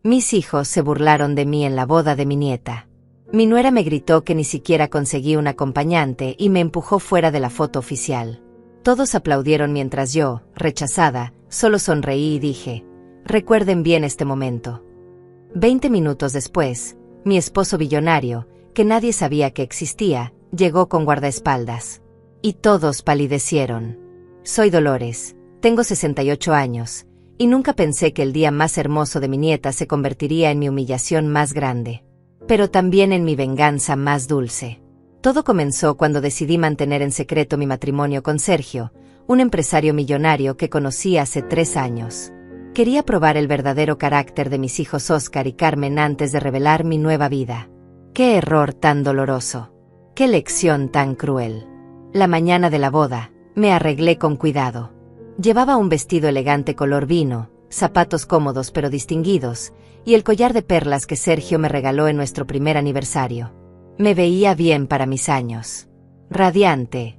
Mis hijos se burlaron de mí en la boda de mi nieta. Mi nuera me gritó que ni siquiera conseguí un acompañante y me empujó fuera de la foto oficial. Todos aplaudieron mientras yo, rechazada, solo sonreí y dije, recuerden bien este momento. 20 minutos después, mi esposo billonario, que nadie sabía que existía, llegó con guardaespaldas. Y todos palidecieron. Soy Dolores, tengo 68 años, y nunca pensé que el día más hermoso de mi nieta se convertiría en mi humillación más grande. Pero también en mi venganza más dulce. Todo comenzó cuando decidí mantener en secreto mi matrimonio con Sergio, un empresario millonario que conocí hace 3 años. Quería probar el verdadero carácter de mis hijos Oscar y Carmen antes de revelar mi nueva vida. ¡Qué error tan doloroso! ¡Qué lección tan cruel! La mañana de la boda, me arreglé con cuidado. Llevaba un vestido elegante color vino, zapatos cómodos pero distinguidos, y el collar de perlas que Sergio me regaló en nuestro primer aniversario. Me veía bien para mis años. Radiante.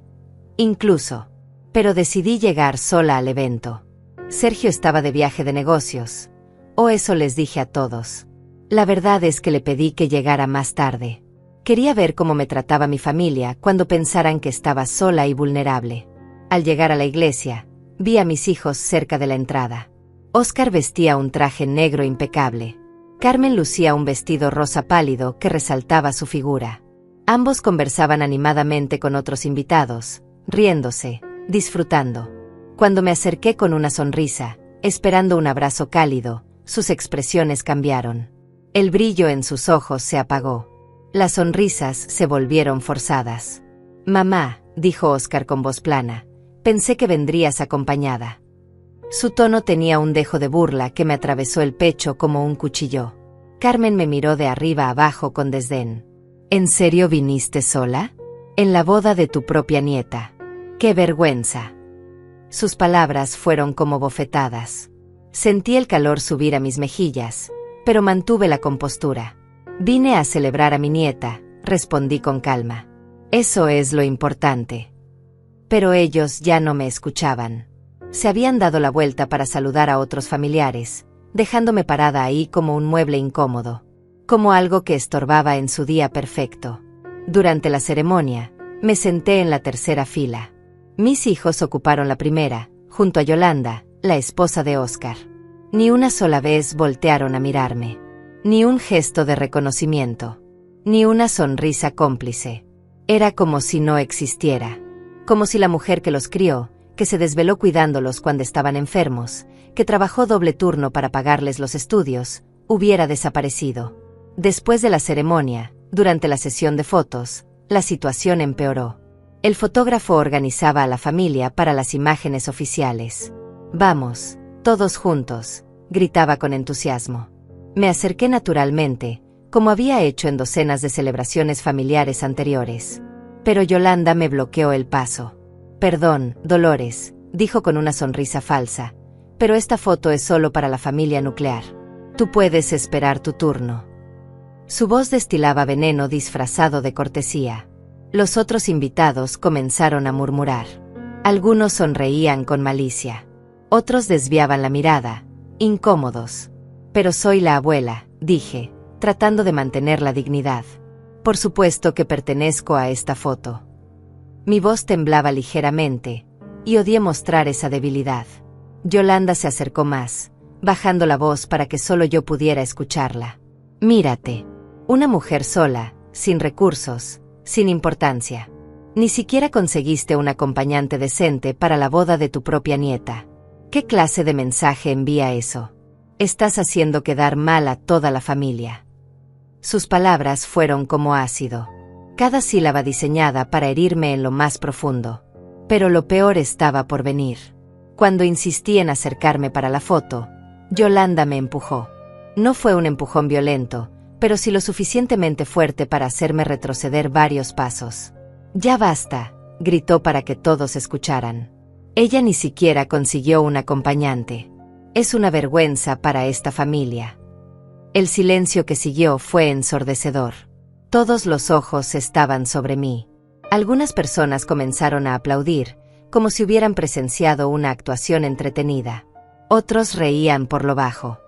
Incluso. Pero decidí llegar sola al evento. Sergio estaba de viaje de negocios. O eso les dije a todos. La verdad es que le pedí que llegara más tarde. Quería ver cómo me trataba mi familia cuando pensaran que estaba sola y vulnerable. Al llegar a la iglesia, vi a mis hijos cerca de la entrada. Oscar vestía un traje negro impecable. Carmen lucía un vestido rosa pálido que resaltaba su figura. Ambos conversaban animadamente con otros invitados, riéndose, disfrutando. Cuando me acerqué con una sonrisa, esperando un abrazo cálido, sus expresiones cambiaron. El brillo en sus ojos se apagó. Las sonrisas se volvieron forzadas. «Mamá», dijo Oscar con voz plana, «pensé que vendrías acompañada». Su tono tenía un dejo de burla que me atravesó el pecho como un cuchillo. Carmen me miró de arriba abajo con desdén. «¿En serio viniste sola? En la boda de tu propia nieta. ¡Qué vergüenza!». Sus palabras fueron como bofetadas. Sentí el calor subir a mis mejillas, pero mantuve la compostura. «Vine a celebrar a mi nieta», respondí con calma. «Eso es lo importante». Pero ellos ya no me escuchaban. Se habían dado la vuelta para saludar a otros familiares, dejándome parada ahí como un mueble incómodo, como algo que estorbaba en su día perfecto. Durante la ceremonia, me senté en la tercera fila. Mis hijos ocuparon la primera, junto a Yolanda, la esposa de Oscar. Ni una sola vez voltearon a mirarme. Ni un gesto de reconocimiento. Ni una sonrisa cómplice. Era como si no existiera. Como si la mujer que los crió, que se desveló cuidándolos cuando estaban enfermos, que trabajó doble turno para pagarles los estudios, hubiera desaparecido. Después de la ceremonia, durante la sesión de fotos, la situación empeoró. El fotógrafo organizaba a la familia para las imágenes oficiales. «Vamos, todos juntos», gritaba con entusiasmo. Me acerqué naturalmente, como había hecho en docenas de celebraciones familiares anteriores. Pero Yolanda me bloqueó el paso. «Perdón, Dolores», dijo con una sonrisa falsa, «pero esta foto es solo para la familia nuclear. Tú puedes esperar tu turno». Su voz destilaba veneno disfrazado de cortesía. Los otros invitados comenzaron a murmurar. Algunos sonreían con malicia. Otros desviaban la mirada, incómodos. «Pero soy la abuela», dije, tratando de mantener la dignidad. «Por supuesto que pertenezco a esta foto». Mi voz temblaba ligeramente, y odié mostrar esa debilidad. Yolanda se acercó más, bajando la voz para que solo yo pudiera escucharla. «Mírate. Una mujer sola, sin recursos, sin importancia. Ni siquiera conseguiste un acompañante decente para la boda de tu propia nieta. ¿Qué clase de mensaje envía eso? Estás haciendo quedar mal a toda la familia». Sus palabras fueron como ácido. Cada sílaba diseñada para herirme en lo más profundo. Pero lo peor estaba por venir. Cuando insistí en acercarme para la foto, Yolanda me empujó. No fue un empujón violento, pero sí lo suficientemente fuerte para hacerme retroceder varios pasos. «Ya basta», gritó para que todos escucharan. «Ella ni siquiera consiguió un acompañante. Es una vergüenza para esta familia». El silencio que siguió fue ensordecedor. Todos los ojos estaban sobre mí. Algunas personas comenzaron a aplaudir, como si hubieran presenciado una actuación entretenida. Otros reían por lo bajo.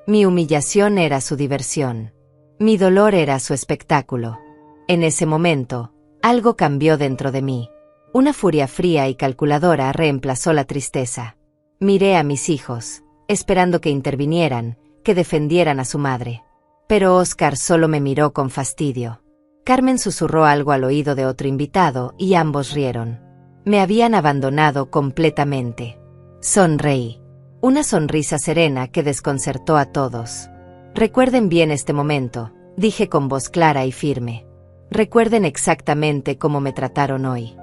Mi humillación era su diversión. Mi dolor era su espectáculo. En ese momento, algo cambió dentro de mí. Una furia fría y calculadora reemplazó la tristeza. Miré a mis hijos, esperando que intervinieran, que defendieran a su madre. Pero Oscar solo me miró con fastidio. Carmen susurró algo al oído de otro invitado y ambos rieron. Me habían abandonado completamente. Sonreí. Una sonrisa serena que desconcertó a todos. Recuerden bien este momento, dije con voz clara y firme. Recuerden exactamente cómo me trataron hoy.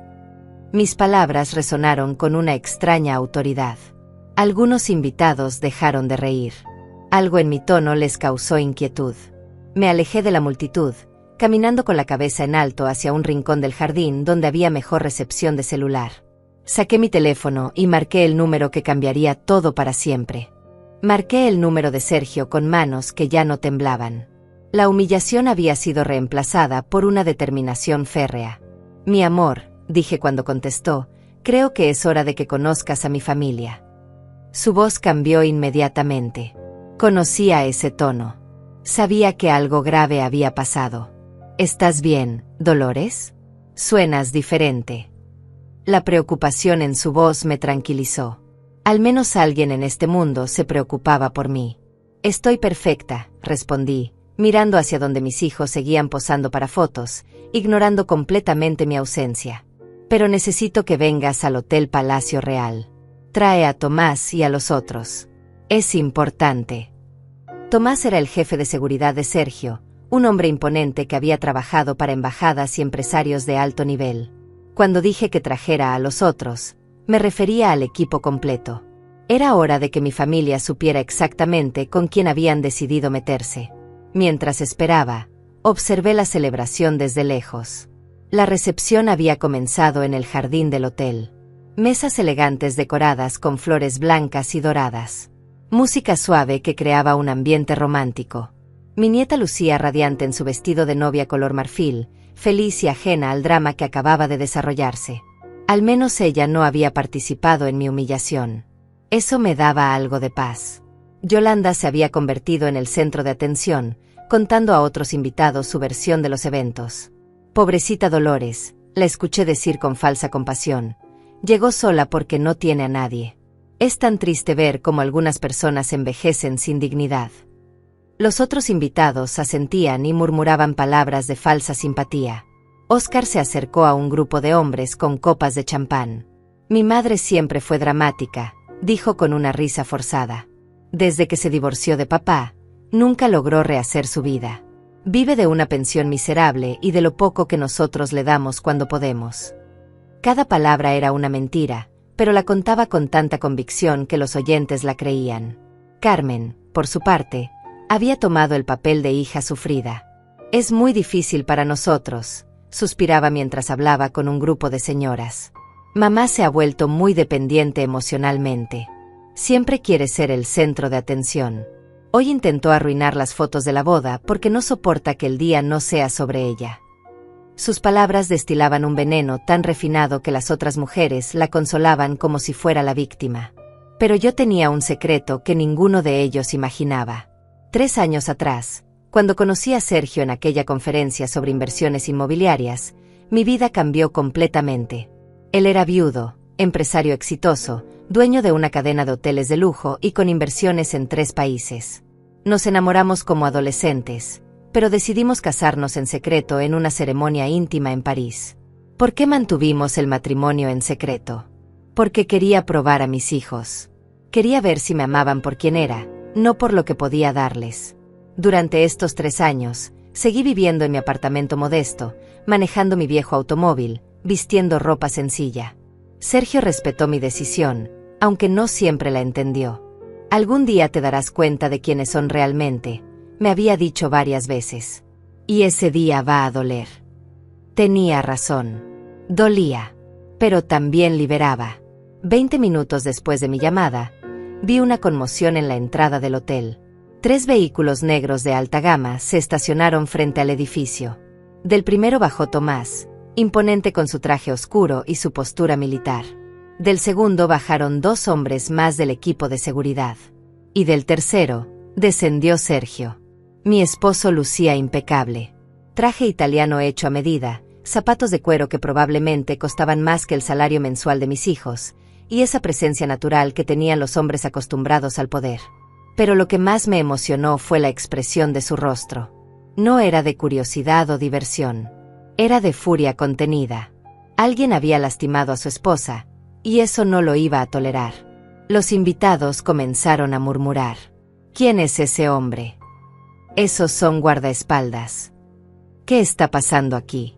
Mis palabras resonaron con una extraña autoridad. Algunos invitados dejaron de reír. Algo en mi tono les causó inquietud. Me alejé de la multitud, caminando con la cabeza en alto hacia un rincón del jardín donde había mejor recepción de celular. Saqué mi teléfono y marqué el número que cambiaría todo para siempre. Marqué el número de Sergio con manos que ya no temblaban. La humillación había sido reemplazada por una determinación férrea. Mi amor, dije cuando contestó, creo que es hora de que conozcas a mi familia. Su voz cambió inmediatamente. Conocía ese tono. Sabía que algo grave había pasado. ¿Estás bien, Dolores? Suenas diferente. La preocupación en su voz me tranquilizó. Al menos alguien en este mundo se preocupaba por mí. Estoy perfecta, respondí, mirando hacia donde mis hijos seguían posando para fotos, ignorando completamente mi ausencia. Pero necesito que vengas al Hotel Palacio Real. Trae a Tomás y a los otros. Es importante. Tomás era el jefe de seguridad de Sergio, un hombre imponente que había trabajado para embajadas y empresarios de alto nivel. Cuando dije que trajera a los otros, me refería al equipo completo. Era hora de que mi familia supiera exactamente con quién habían decidido meterse. Mientras esperaba, observé la celebración desde lejos. La recepción había comenzado en el jardín del hotel. Mesas elegantes decoradas con flores blancas y doradas. Música suave que creaba un ambiente romántico. Mi nieta lucía radiante en su vestido de novia color marfil, feliz y ajena al drama que acababa de desarrollarse. Al menos ella no había participado en mi humillación. Eso me daba algo de paz. Yolanda se había convertido en el centro de atención, contando a otros invitados su versión de los eventos. Pobrecita Dolores, la escuché decir con falsa compasión. Llegó sola porque no tiene a nadie. Es tan triste ver cómo algunas personas envejecen sin dignidad. Los otros invitados asentían y murmuraban palabras de falsa simpatía. Oscar se acercó a un grupo de hombres con copas de champán. Mi madre siempre fue dramática, dijo con una risa forzada. Desde que se divorció de papá, nunca logró rehacer su vida. Vive de una pensión miserable y de lo poco que nosotros le damos cuando podemos. Cada palabra era una mentira, pero la contaba con tanta convicción que los oyentes la creían. Carmen, por su parte, había tomado el papel de hija sufrida. Es muy difícil para nosotros, suspiraba mientras hablaba con un grupo de señoras. Mamá se ha vuelto muy dependiente emocionalmente. Siempre quiere ser el centro de atención. Hoy intentó arruinar las fotos de la boda porque no soporta que el día no sea sobre ella. Sus palabras destilaban un veneno tan refinado que las otras mujeres la consolaban como si fuera la víctima. Pero yo tenía un secreto que ninguno de ellos imaginaba. 3 años atrás, cuando conocí a Sergio en aquella conferencia sobre inversiones inmobiliarias, mi vida cambió completamente. Él era viudo, empresario exitoso, dueño de una cadena de hoteles de lujo y con inversiones en 3 países. Nos enamoramos como adolescentes, pero decidimos casarnos en secreto en una ceremonia íntima en París. ¿Por qué mantuvimos el matrimonio en secreto? Porque quería probar a mis hijos. Quería ver si me amaban por quien era, no por lo que podía darles. Durante estos 3 años, seguí viviendo en mi apartamento modesto, manejando mi viejo automóvil, vistiendo ropa sencilla. Sergio respetó mi decisión, aunque no siempre la entendió. Algún día te darás cuenta de quiénes son realmente, me había dicho varias veces. Y ese día va a doler. Tenía razón. Dolía. Pero también liberaba. 20 minutos después de mi llamada, vi una conmoción en la entrada del hotel. 3 vehículos negros de alta gama se estacionaron frente al edificio. Del primero bajó Tomás, imponente con su traje oscuro y su postura militar. Del segundo bajaron 2 hombres más del equipo de seguridad. Y del tercero, Descendió Sergio. Mi esposo lucía impecable. Traje italiano hecho a medida, zapatos de cuero que probablemente costaban más que el salario mensual de mis hijos, y esa presencia natural que tenían los hombres acostumbrados al poder. Pero lo que más me emocionó fue la expresión de su rostro. No era de curiosidad o diversión. Era de furia contenida. Alguien había lastimado a su esposa, y eso no lo iba a tolerar. Los invitados comenzaron a murmurar. ¿Quién es ese hombre? Esos son guardaespaldas. ¿Qué está pasando aquí?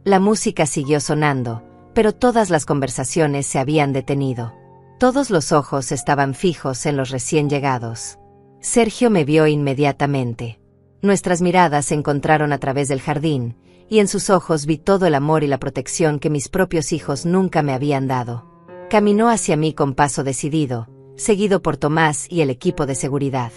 La música siguió sonando, pero todas las conversaciones se habían detenido. Todos los ojos estaban fijos en los recién llegados. Sergio me vio inmediatamente. Nuestras miradas se encontraron a través del jardín, y en sus ojos vi todo el amor y la protección que mis propios hijos nunca me habían dado. Caminó hacia mí con paso decidido, seguido por Tomás y el equipo de seguridad.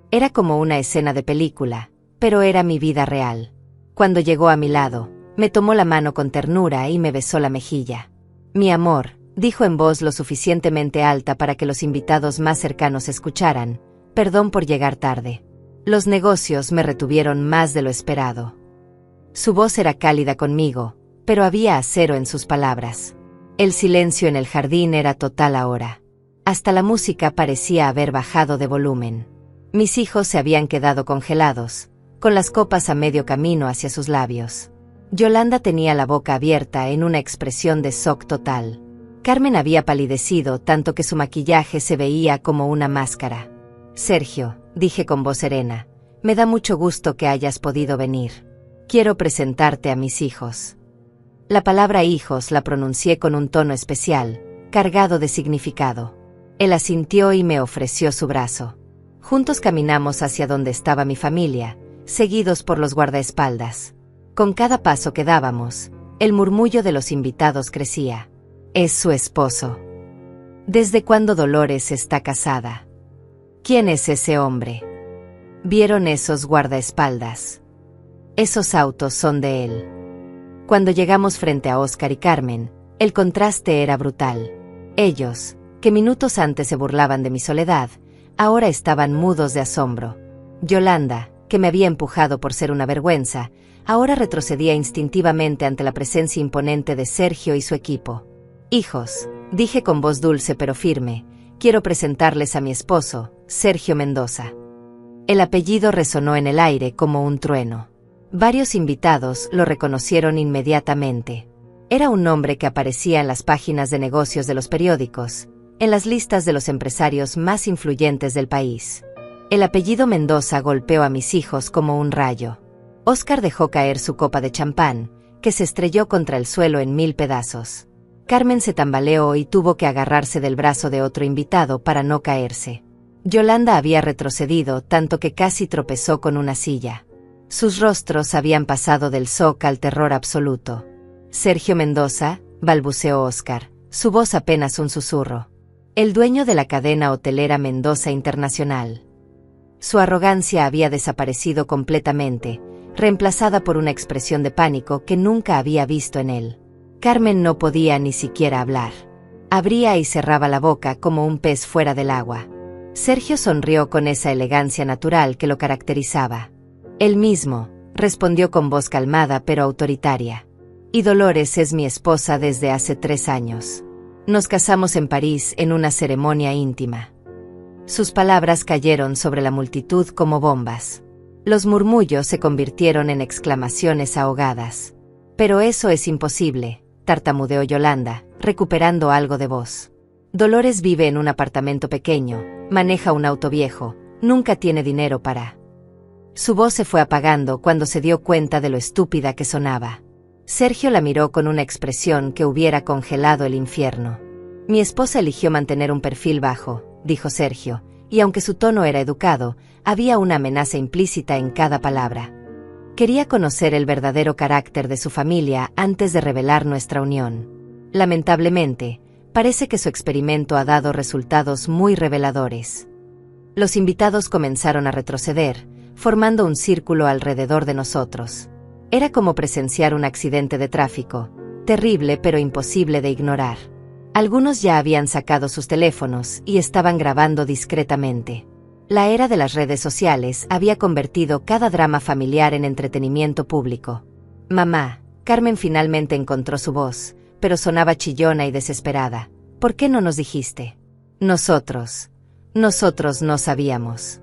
Era como una escena de película, pero era mi vida real. Cuando llegó a mi lado, me tomó la mano con ternura y me besó la mejilla. Mi amor, dijo en voz lo suficientemente alta para que los invitados más cercanos escucharan, perdón por llegar tarde. Los negocios me retuvieron más de lo esperado. Su voz era cálida conmigo, pero había acero en sus palabras. El silencio en el jardín era total ahora. Hasta la música parecía haber bajado de volumen. Mis hijos se habían quedado congelados, con las copas a medio camino hacia sus labios. Yolanda tenía la boca abierta en una expresión de shock total. Carmen había palidecido tanto que su maquillaje se veía como una máscara. Sergio, dije con voz serena, me da mucho gusto que hayas podido venir. Quiero presentarte a mis hijos. La palabra hijos la pronuncié con un tono especial, cargado de significado. Él asintió y me ofreció su brazo. Juntos caminamos hacia donde estaba mi familia, seguidos por los guardaespaldas. Con cada paso que dábamos, el murmullo de los invitados crecía. Es su esposo. ¿Desde cuándo Dolores está casada? ¿Quién es ese hombre? ¿Vieron esos guardaespaldas? Esos autos son de él. Cuando llegamos frente a Óscar y Carmen, el contraste era brutal. Ellos, que minutos antes se burlaban de mi soledad, ahora estaban mudos de asombro. Yolanda, que me había empujado por ser una vergüenza, ahora retrocedía instintivamente ante la presencia imponente de Sergio y su equipo. Hijos, dije con voz dulce pero firme, quiero presentarles a mi esposo, Sergio Mendoza. El apellido resonó en el aire como un trueno. Varios invitados lo reconocieron inmediatamente. Era un nombre que aparecía en las páginas de negocios de los periódicos, en las listas de los empresarios más influyentes del país. El apellido Mendoza golpeó a mis hijos como un rayo. Óscar dejó caer su copa de champán, que se estrelló contra el suelo en 1000 pedazos. Carmen se tambaleó y tuvo que agarrarse del brazo de otro invitado para no caerse. Yolanda había retrocedido tanto que casi tropezó con una silla. Sus rostros habían pasado del shock al terror absoluto. Sergio Mendoza, balbuceó Óscar, su voz apenas un susurro. El dueño de la cadena hotelera Mendoza Internacional. Su arrogancia había desaparecido completamente, reemplazada por una expresión de pánico que nunca había visto en él. Carmen no podía ni siquiera hablar. Abría y cerraba la boca como un pez fuera del agua. Sergio sonrió con esa elegancia natural que lo caracterizaba. Él mismo, respondió con voz calmada pero autoritaria. Y Dolores es mi esposa desde hace 3 años. Nos casamos en París en una ceremonia íntima. Sus palabras cayeron sobre la multitud como bombas. Los murmullos se convirtieron en exclamaciones ahogadas. Pero eso es imposible, tartamudeó Yolanda, recuperando algo de voz. Dolores vive en un apartamento pequeño, maneja un auto viejo, nunca tiene dinero para... Su voz se fue apagando cuando se dio cuenta de lo estúpida que sonaba. Sergio la miró con una expresión que hubiera congelado el infierno. Mi esposa eligió mantener un perfil bajo, dijo Sergio, y aunque su tono era educado, había una amenaza implícita en cada palabra. Quería conocer el verdadero carácter de su familia antes de revelar nuestra unión. Lamentablemente, parece que su experimento ha dado resultados muy reveladores. Los invitados comenzaron a retroceder, formando un círculo alrededor de nosotros. Era como presenciar un accidente de tráfico, terrible pero imposible de ignorar. Algunos ya habían sacado sus teléfonos y estaban grabando discretamente. La era de las redes sociales había convertido cada drama familiar en entretenimiento público. Mamá, Carmen finalmente encontró su voz, pero sonaba chillona y desesperada. ¿Por qué no nos dijiste? Nosotros no sabíamos.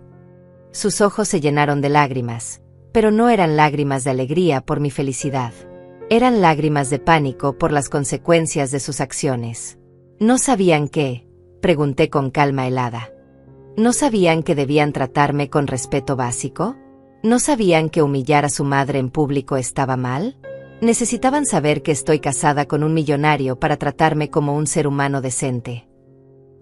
Sus ojos se llenaron de lágrimas, pero no eran lágrimas de alegría por mi felicidad. Eran lágrimas de pánico por las consecuencias de sus acciones. ¿No sabían qué? Pregunté con calma helada. ¿No sabían que debían tratarme con respeto básico? ¿No sabían que humillar a su madre en público estaba mal? Necesitaban saber que estoy casada con un millonario para tratarme como un ser humano decente.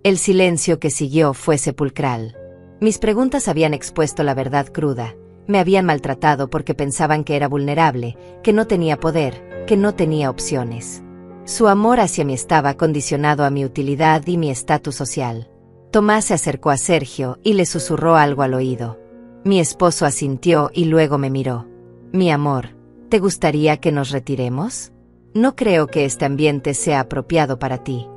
El silencio que siguió fue sepulcral. Mis preguntas habían expuesto la verdad cruda. Me habían maltratado porque pensaban que era vulnerable, que no tenía poder, que no tenía opciones. Su amor hacia mí estaba condicionado a mi utilidad y mi estatus social. Tomás se acercó a Sergio y le susurró algo al oído. Mi esposo asintió y luego me miró. Mi amor, ¿te gustaría que nos retiremos? No creo que este ambiente sea apropiado para ti.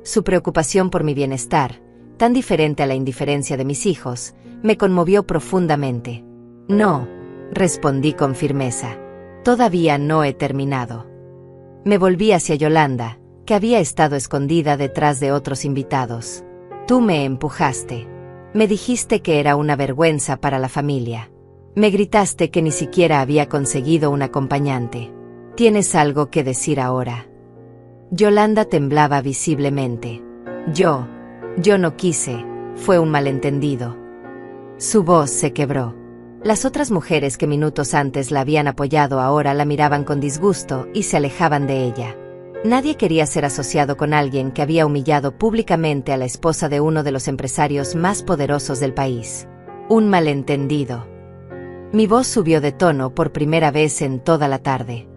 Su preocupación por mi bienestar, tan diferente a la indiferencia de mis hijos, me conmovió profundamente. No, respondí con firmeza. Todavía no he terminado. Me volví hacia Yolanda, que había estado escondida detrás de otros invitados. Tú me empujaste. Me dijiste que era una vergüenza para la familia. Me gritaste que ni siquiera había conseguido un acompañante. ¿Tienes algo que decir ahora? Yolanda temblaba visiblemente. Yo no quise, fue un malentendido. Su voz se quebró. Las otras mujeres que minutos antes la habían apoyado ahora la miraban con disgusto y se alejaban de ella. Nadie quería ser asociado con alguien que había humillado públicamente a la esposa de uno de los empresarios más poderosos del país. Un malentendido. Mi voz subió de tono por primera vez en toda la tarde.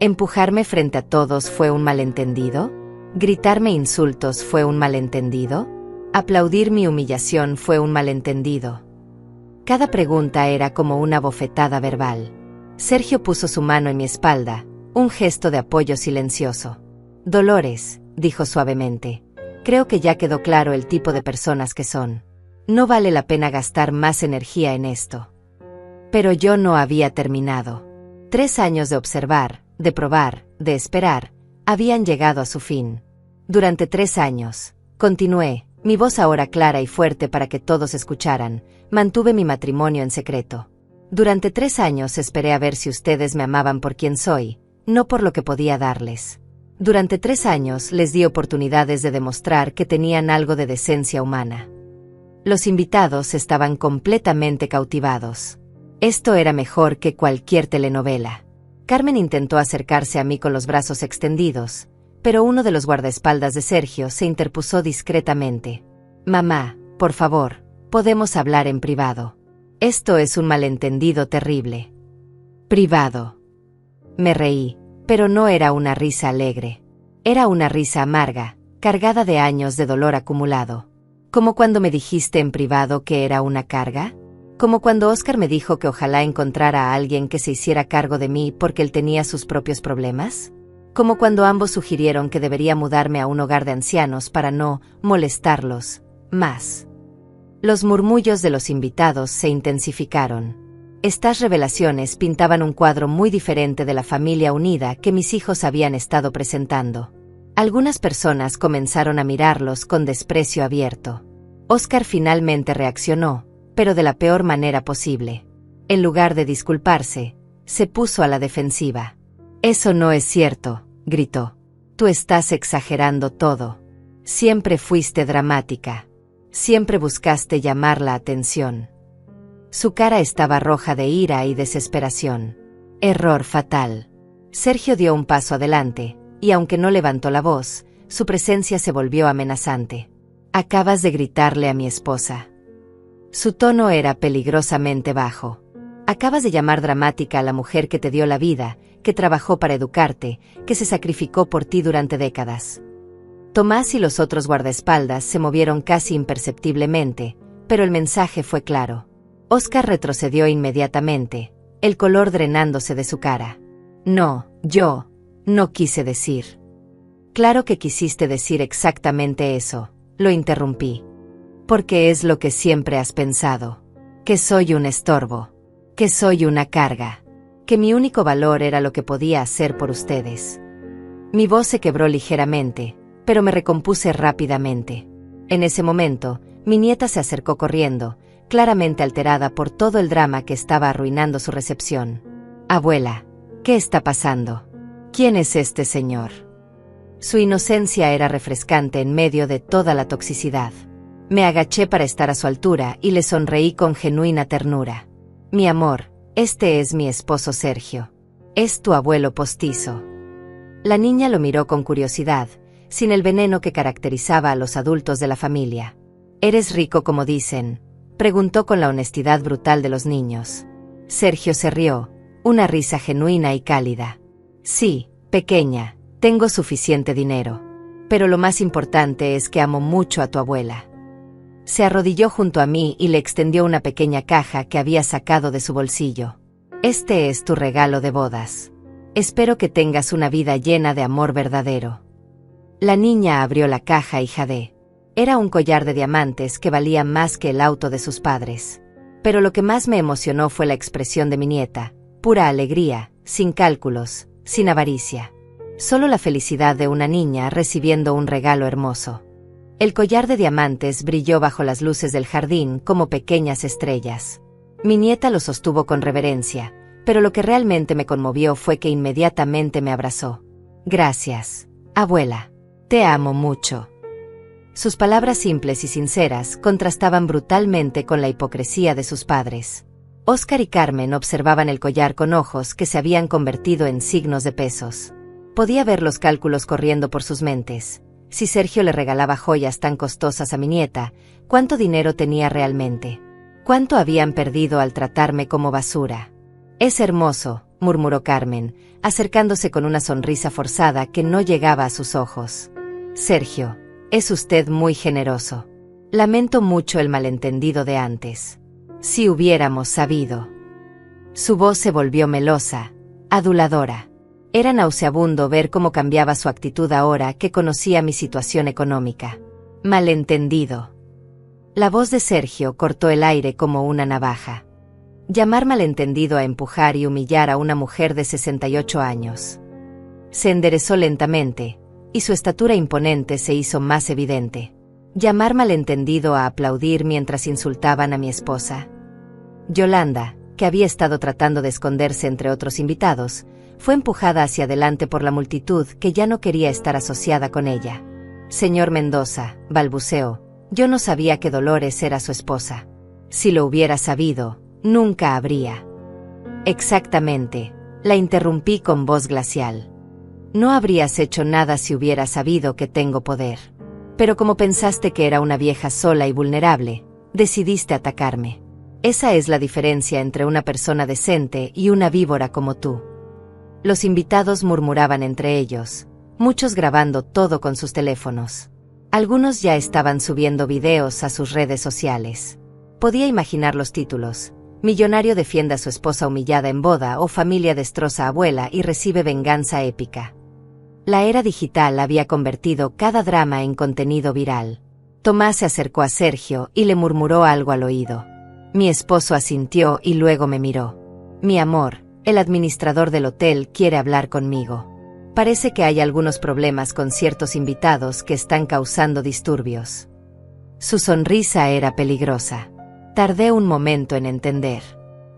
¿Empujarme frente a todos fue un malentendido? ¿Gritarme insultos fue un malentendido? ¿Aplaudir mi humillación fue un malentendido? Cada pregunta era como una bofetada verbal. Sergio puso su mano en mi espalda, un gesto de apoyo silencioso. Dolores, dijo suavemente, creo que ya quedó claro el tipo de personas que son. No vale la pena gastar más energía en esto. Pero yo no había terminado. 3 años de observar, de probar, de esperar, habían llegado a su fin. Durante 3 años, continué, mi voz ahora clara y fuerte para que todos escucharan, mantuve mi matrimonio en secreto. Durante 3 años esperé a ver si ustedes me amaban por quien soy, no por lo que podía darles. Durante 3 años les di oportunidades de demostrar que tenían algo de decencia humana. Los invitados estaban completamente cautivados. Esto era mejor que cualquier telenovela. Carmen intentó acercarse a mí con los brazos extendidos, pero uno de los guardaespaldas de Sergio se interpuso discretamente. Mamá, por favor, podemos hablar en privado. Esto es un malentendido terrible. Privado. Me reí, pero no era una risa alegre. Era una risa amarga, cargada de años de dolor acumulado. ¿Como cuando me dijiste en privado que era una carga? ¿Como cuando Óscar me dijo que ojalá encontrara a alguien que se hiciera cargo de mí porque él tenía sus propios problemas? ¿Como cuando ambos sugirieron que debería mudarme a un hogar de ancianos para no molestarlos más? Los murmullos de los invitados se intensificaron. Estas revelaciones pintaban un cuadro muy diferente de la familia unida que mis hijos habían estado presentando. Algunas personas comenzaron a mirarlos con desprecio abierto. Óscar finalmente reaccionó, pero de la peor manera posible. En lugar de disculparse, se puso a la defensiva. Eso no es cierto, gritó. Tú estás exagerando todo. Siempre fuiste dramática. Siempre buscaste llamar la atención. Su cara estaba roja de ira y desesperación. Error fatal. Sergio dio un paso adelante, y aunque no levantó la voz, su presencia se volvió amenazante. Acabas de gritarle a mi esposa. Su tono era peligrosamente bajo. Acabas de llamar dramática a la mujer que te dio la vida, que trabajó para educarte, que se sacrificó por ti durante décadas. Tomás y los otros guardaespaldas se movieron casi imperceptiblemente, pero el mensaje fue claro. Óscar retrocedió inmediatamente, el color drenándose de su cara. No, yo no quise decir. Claro que quisiste decir exactamente eso, lo interrumpí. Porque es lo que siempre has pensado. Que soy un estorbo. Que soy una carga. Que mi único valor era lo que podía hacer por ustedes. Mi voz se quebró ligeramente, pero me recompuse rápidamente. En ese momento, mi nieta se acercó corriendo, claramente alterada por todo el drama que estaba arruinando su recepción. Abuela, ¿qué está pasando? ¿Quién es este señor? Su inocencia era refrescante en medio de toda la toxicidad. Me agaché para estar a su altura y le sonreí con genuina ternura. Mi amor, este es mi esposo Sergio. Es tu abuelo postizo. La niña lo miró con curiosidad, sin el veneno que caracterizaba a los adultos de la familia. ¿Eres rico como dicen?, preguntó con la honestidad brutal de los niños. Sergio se rió, una risa genuina y cálida. Sí, pequeña, tengo suficiente dinero. Pero lo más importante es que amo mucho a tu abuela. Se arrodilló junto a mí y le extendió una pequeña caja que había sacado de su bolsillo. Este es tu regalo de bodas. Espero que tengas una vida llena de amor verdadero. La niña abrió la caja y jadeó. Era un collar de diamantes que valía más que el auto de sus padres. Pero lo que más me emocionó fue la expresión de mi nieta, pura alegría, sin cálculos, sin avaricia. Solo la felicidad de una niña recibiendo un regalo hermoso. El collar de diamantes brilló bajo las luces del jardín como pequeñas estrellas. Mi nieta lo sostuvo con reverencia, pero lo que realmente me conmovió fue que inmediatamente me abrazó. Gracias, abuela. Te amo mucho. Sus palabras simples y sinceras contrastaban brutalmente con la hipocresía de sus padres. Óscar y Carmen observaban el collar con ojos que se habían convertido en signos de pesos. Podía ver los cálculos corriendo por sus mentes. Si Sergio le regalaba joyas tan costosas a mi nieta, ¿cuánto dinero tenía realmente? ¿Cuánto habían perdido al tratarme como basura? Es hermoso, murmuró Carmen, acercándose con una sonrisa forzada que no llegaba a sus ojos. Sergio, es usted muy generoso. Lamento mucho el malentendido de antes. Si hubiéramos sabido. Su voz se volvió melosa, aduladora. Era nauseabundo ver cómo cambiaba su actitud ahora que conocía mi situación económica. Malentendido. La voz de Sergio cortó el aire como una navaja. Llamar malentendido a empujar y humillar a una mujer de 68 años. Se enderezó lentamente, y su estatura imponente se hizo más evidente. Llamar malentendido a aplaudir mientras insultaban a mi esposa. Yolanda, que había estado tratando de esconderse entre otros invitados, fue empujada hacia adelante por la multitud que ya no quería estar asociada con ella. Señor Mendoza, balbuceó, yo no sabía que Dolores era su esposa. Si lo hubiera sabido, nunca habría. Exactamente, la interrumpí con voz glacial. No habrías hecho nada si hubieras sabido que tengo poder. Pero como pensaste que era una vieja sola y vulnerable, decidiste atacarme. Esa es la diferencia entre una persona decente y una víbora como tú. Los invitados murmuraban entre ellos, muchos grabando todo con sus teléfonos. Algunos ya estaban subiendo videos a sus redes sociales. Podía imaginar los títulos: millonario defiende a su esposa humillada en boda o familia destroza a abuela y recibe venganza épica. La era digital había convertido cada drama en contenido viral. Tomás se acercó a Sergio y le murmuró algo al oído. Mi esposo asintió y luego me miró. Mi amor, el administrador del hotel quiere hablar conmigo. Parece que hay algunos problemas con ciertos invitados que están causando disturbios. Su sonrisa era peligrosa. Tardé un momento en entender.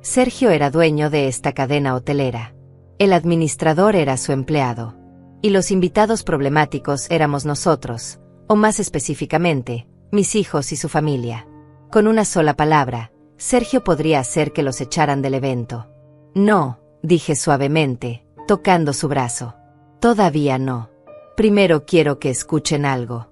Sergio era dueño de esta cadena hotelera. El administrador era su empleado. Y los invitados problemáticos éramos nosotros, o más específicamente, mis hijos y su familia. Con una sola palabra, Sergio podría hacer que los echaran del evento. No, dije suavemente, tocando su brazo. Todavía no. Primero quiero que escuchen algo.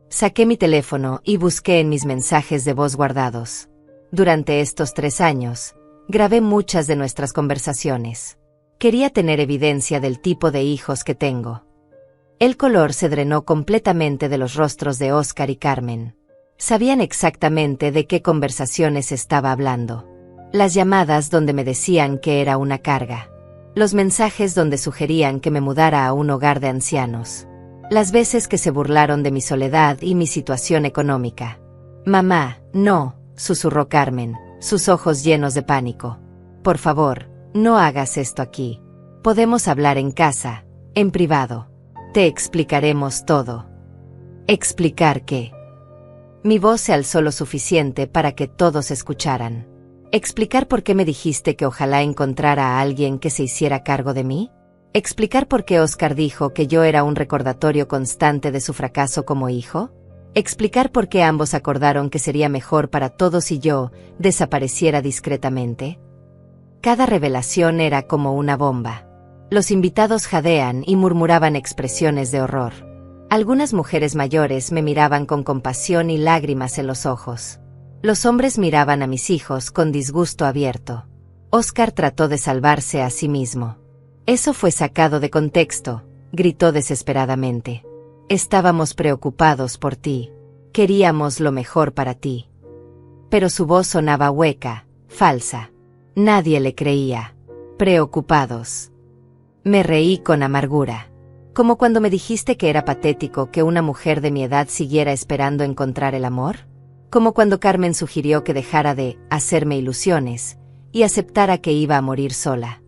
Saqué mi teléfono y busqué en mis mensajes de voz guardados. Durante estos 3 años, grabé muchas de nuestras conversaciones. Quería tener evidencia del tipo de hijos que tengo. El color se drenó completamente de los rostros de Óscar y Carmen. Sabían exactamente de qué conversaciones estaba hablando. Las llamadas donde me decían que era una carga. Los mensajes donde sugerían que me mudara a un hogar de ancianos. Las veces que se burlaron de mi soledad y mi situación económica. Mamá, no, susurró Carmen, sus ojos llenos de pánico. Por favor, no hagas esto aquí. Podemos hablar en casa, en privado. Te explicaremos todo. ¿Explicar qué? Mi voz se alzó lo suficiente para que todos escucharan. ¿Explicar por qué me dijiste que ojalá encontrara a alguien que se hiciera cargo de mí? ¿Explicar por qué Oscar dijo que yo era un recordatorio constante de su fracaso como hijo? ¿Explicar por qué ambos acordaron que sería mejor para todos si yo desapareciera discretamente? Cada revelación era como una bomba. Los invitados jadean y murmuraban expresiones de horror. Algunas mujeres mayores me miraban con compasión y lágrimas en los ojos. Los hombres miraban a mis hijos con disgusto abierto. Oscar trató de salvarse a sí mismo. Eso fue sacado de contexto, gritó desesperadamente. Estábamos preocupados por ti. Queríamos lo mejor para ti. Pero su voz sonaba hueca, falsa. Nadie le creía. Preocupados. Me reí con amargura. Como cuando me dijiste que era patético que una mujer de mi edad siguiera esperando encontrar el amor. Como cuando Carmen sugirió que dejara de hacerme ilusiones y aceptara que iba a morir sola.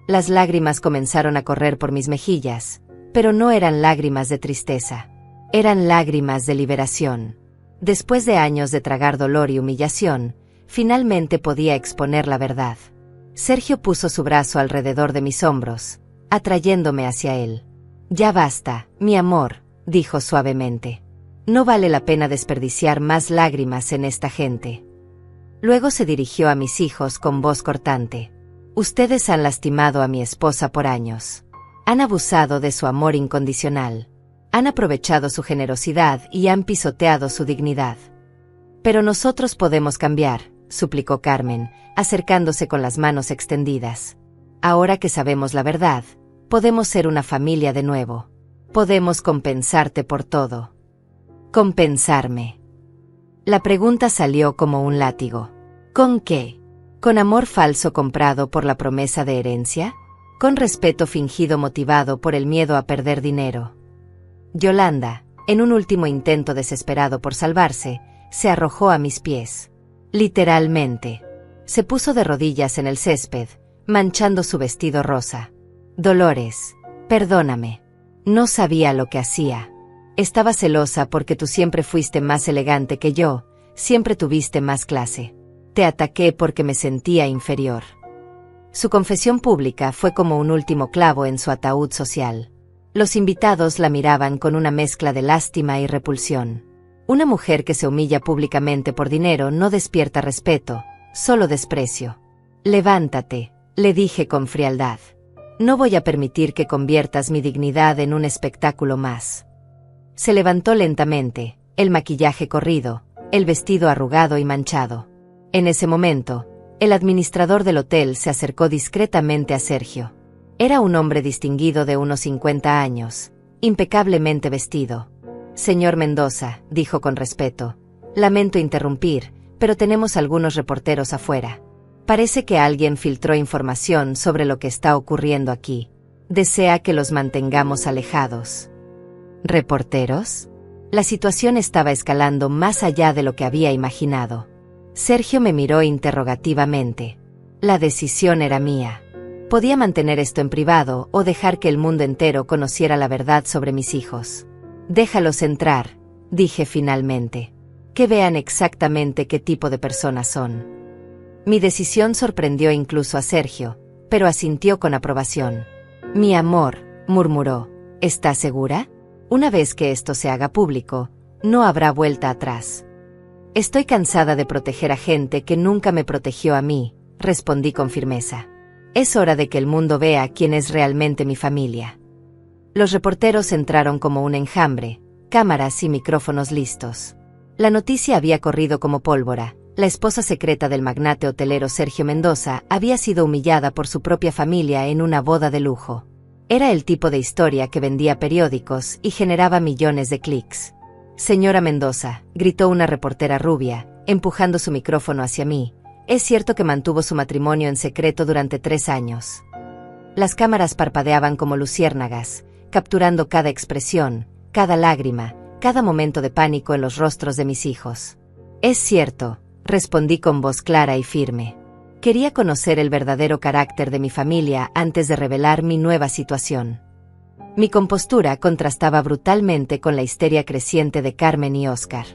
Las lágrimas comenzaron a correr por mis mejillas, pero no eran lágrimas de tristeza. Eran lágrimas de liberación. Después de años de tragar dolor y humillación, finalmente podía exponer la verdad. Sergio puso su brazo alrededor de mis hombros, atrayéndome hacia él. Ya basta, mi amor, dijo suavemente. No vale la pena desperdiciar más lágrimas en esta gente. Luego se dirigió a mis hijos con voz cortante. Ustedes han lastimado a mi esposa por años. Han abusado de su amor incondicional. Han aprovechado su generosidad y han pisoteado su dignidad. Pero nosotros podemos cambiar, suplicó Carmen, acercándose con las manos extendidas. Ahora que sabemos la verdad, podemos ser una familia de nuevo. Podemos compensarte por todo. Compensarme. La pregunta salió como un látigo. ¿Con qué? ¿Con amor falso comprado por la promesa de herencia? ¿Con respeto fingido motivado por el miedo a perder dinero? Yolanda, en un último intento desesperado por salvarse, se arrojó a mis pies. Literalmente. Se puso de rodillas en el césped, manchando su vestido rosa. Dolores, perdóname. No sabía lo que hacía. Estaba celosa porque tú siempre fuiste más elegante que yo, siempre tuviste más clase. Te ataqué porque me sentía inferior. Su confesión pública fue como un último clavo en su ataúd social. Los invitados la miraban con una mezcla de lástima y repulsión. Una mujer que se humilla públicamente por dinero no despierta respeto, solo desprecio. Levántate, le dije con frialdad. No voy a permitir que conviertas mi dignidad en un espectáculo más. Se levantó lentamente, el maquillaje corrido, el vestido arrugado y manchado. En ese momento, el administrador del hotel se acercó discretamente a Sergio. Era un hombre distinguido de unos 50 años, impecablemente vestido. Señor Mendoza, dijo con respeto, lamento interrumpir, pero tenemos algunos reporteros afuera. Parece que alguien filtró información sobre lo que está ocurriendo aquí. Desea que los mantengamos alejados. ¿Reporteros? La situación estaba escalando más allá de lo que había imaginado. Sergio me miró interrogativamente. La decisión era mía. Podía mantener esto en privado o dejar que el mundo entero conociera la verdad sobre mis hijos. Déjalos entrar, dije finalmente. Que vean exactamente qué tipo de personas son. Mi decisión sorprendió incluso a Sergio, pero asintió con aprobación. Mi amor, murmuró, ¿estás segura? Una vez que esto se haga público, no habrá vuelta atrás. Estoy cansada de proteger a gente que nunca me protegió a mí, respondí con firmeza. Es hora de que el mundo vea quién es realmente mi familia. Los reporteros entraron como un enjambre, cámaras y micrófonos listos. La noticia había corrido como pólvora. La esposa secreta del magnate hotelero Sergio Mendoza había sido humillada por su propia familia en una boda de lujo. Era el tipo de historia que vendía periódicos y generaba millones de clics. Señora Mendoza, gritó una reportera rubia, empujando su micrófono hacia mí, es cierto que mantuvo su matrimonio en secreto durante 3 años. Las cámaras parpadeaban como luciérnagas, capturando cada expresión, cada lágrima, cada momento de pánico en los rostros de mis hijos. Es cierto, respondí con voz clara y firme. Quería conocer el verdadero carácter de mi familia antes de revelar mi nueva situación. Mi compostura contrastaba brutalmente con la histeria creciente de Carmen y Óscar.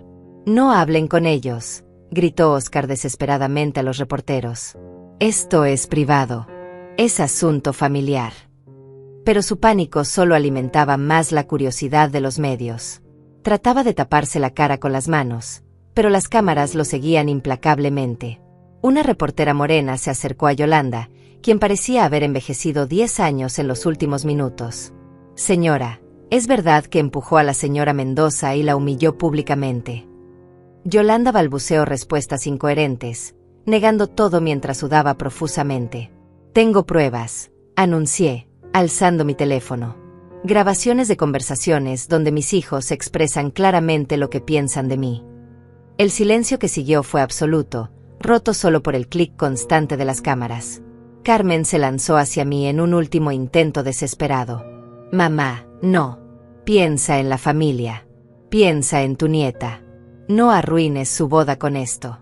«No hablen con ellos», gritó Óscar desesperadamente a los reporteros. «Esto es privado. Es asunto familiar». Pero su pánico solo alimentaba más la curiosidad de los medios. Trataba de taparse la cara con las manos, pero las cámaras lo seguían implacablemente. Una reportera morena se acercó a Yolanda, quien parecía haber envejecido 10 años en los últimos minutos. «Señora, ¿es verdad que empujó a la señora Mendoza y la humilló públicamente?» Yolanda balbuceó respuestas incoherentes, negando todo mientras sudaba profusamente. «Tengo pruebas», anuncié, alzando mi teléfono. «Grabaciones de conversaciones donde mis hijos expresan claramente lo que piensan de mí». El silencio que siguió fue absoluto, roto solo por el clic constante de las cámaras. Carmen se lanzó hacia mí en un último intento desesperado. «Mamá, no. Piensa en la familia. Piensa en tu nieta. No arruines su boda con esto».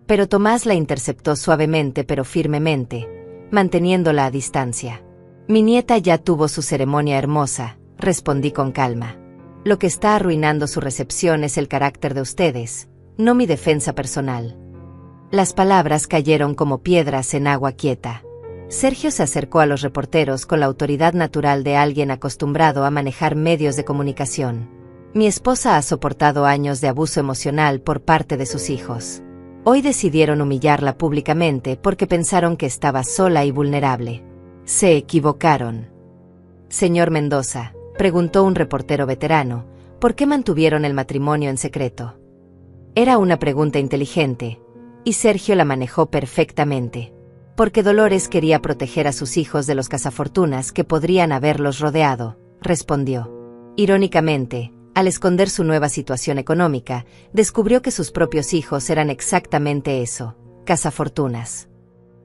Pero Tomás la interceptó suavemente pero firmemente, manteniéndola a distancia. «Mi nieta ya tuvo su ceremonia hermosa», respondí con calma. «Lo que está arruinando su recepción es el carácter de ustedes, no mi defensa personal». Las palabras cayeron como piedras en agua quieta. Sergio se acercó a los reporteros con la autoridad natural de alguien acostumbrado a manejar medios de comunicación. «Mi esposa ha soportado años de abuso emocional por parte de sus hijos. Hoy decidieron humillarla públicamente porque pensaron que estaba sola y vulnerable. Se equivocaron». «Señor Mendoza», preguntó un reportero veterano, «¿por qué mantuvieron el matrimonio en secreto?». Era una pregunta inteligente, y Sergio la manejó perfectamente. «Porque Dolores quería proteger a sus hijos de los cazafortunas que podrían haberlos rodeado», respondió. Irónicamente, al esconder su nueva situación económica, descubrió que sus propios hijos eran exactamente eso, cazafortunas.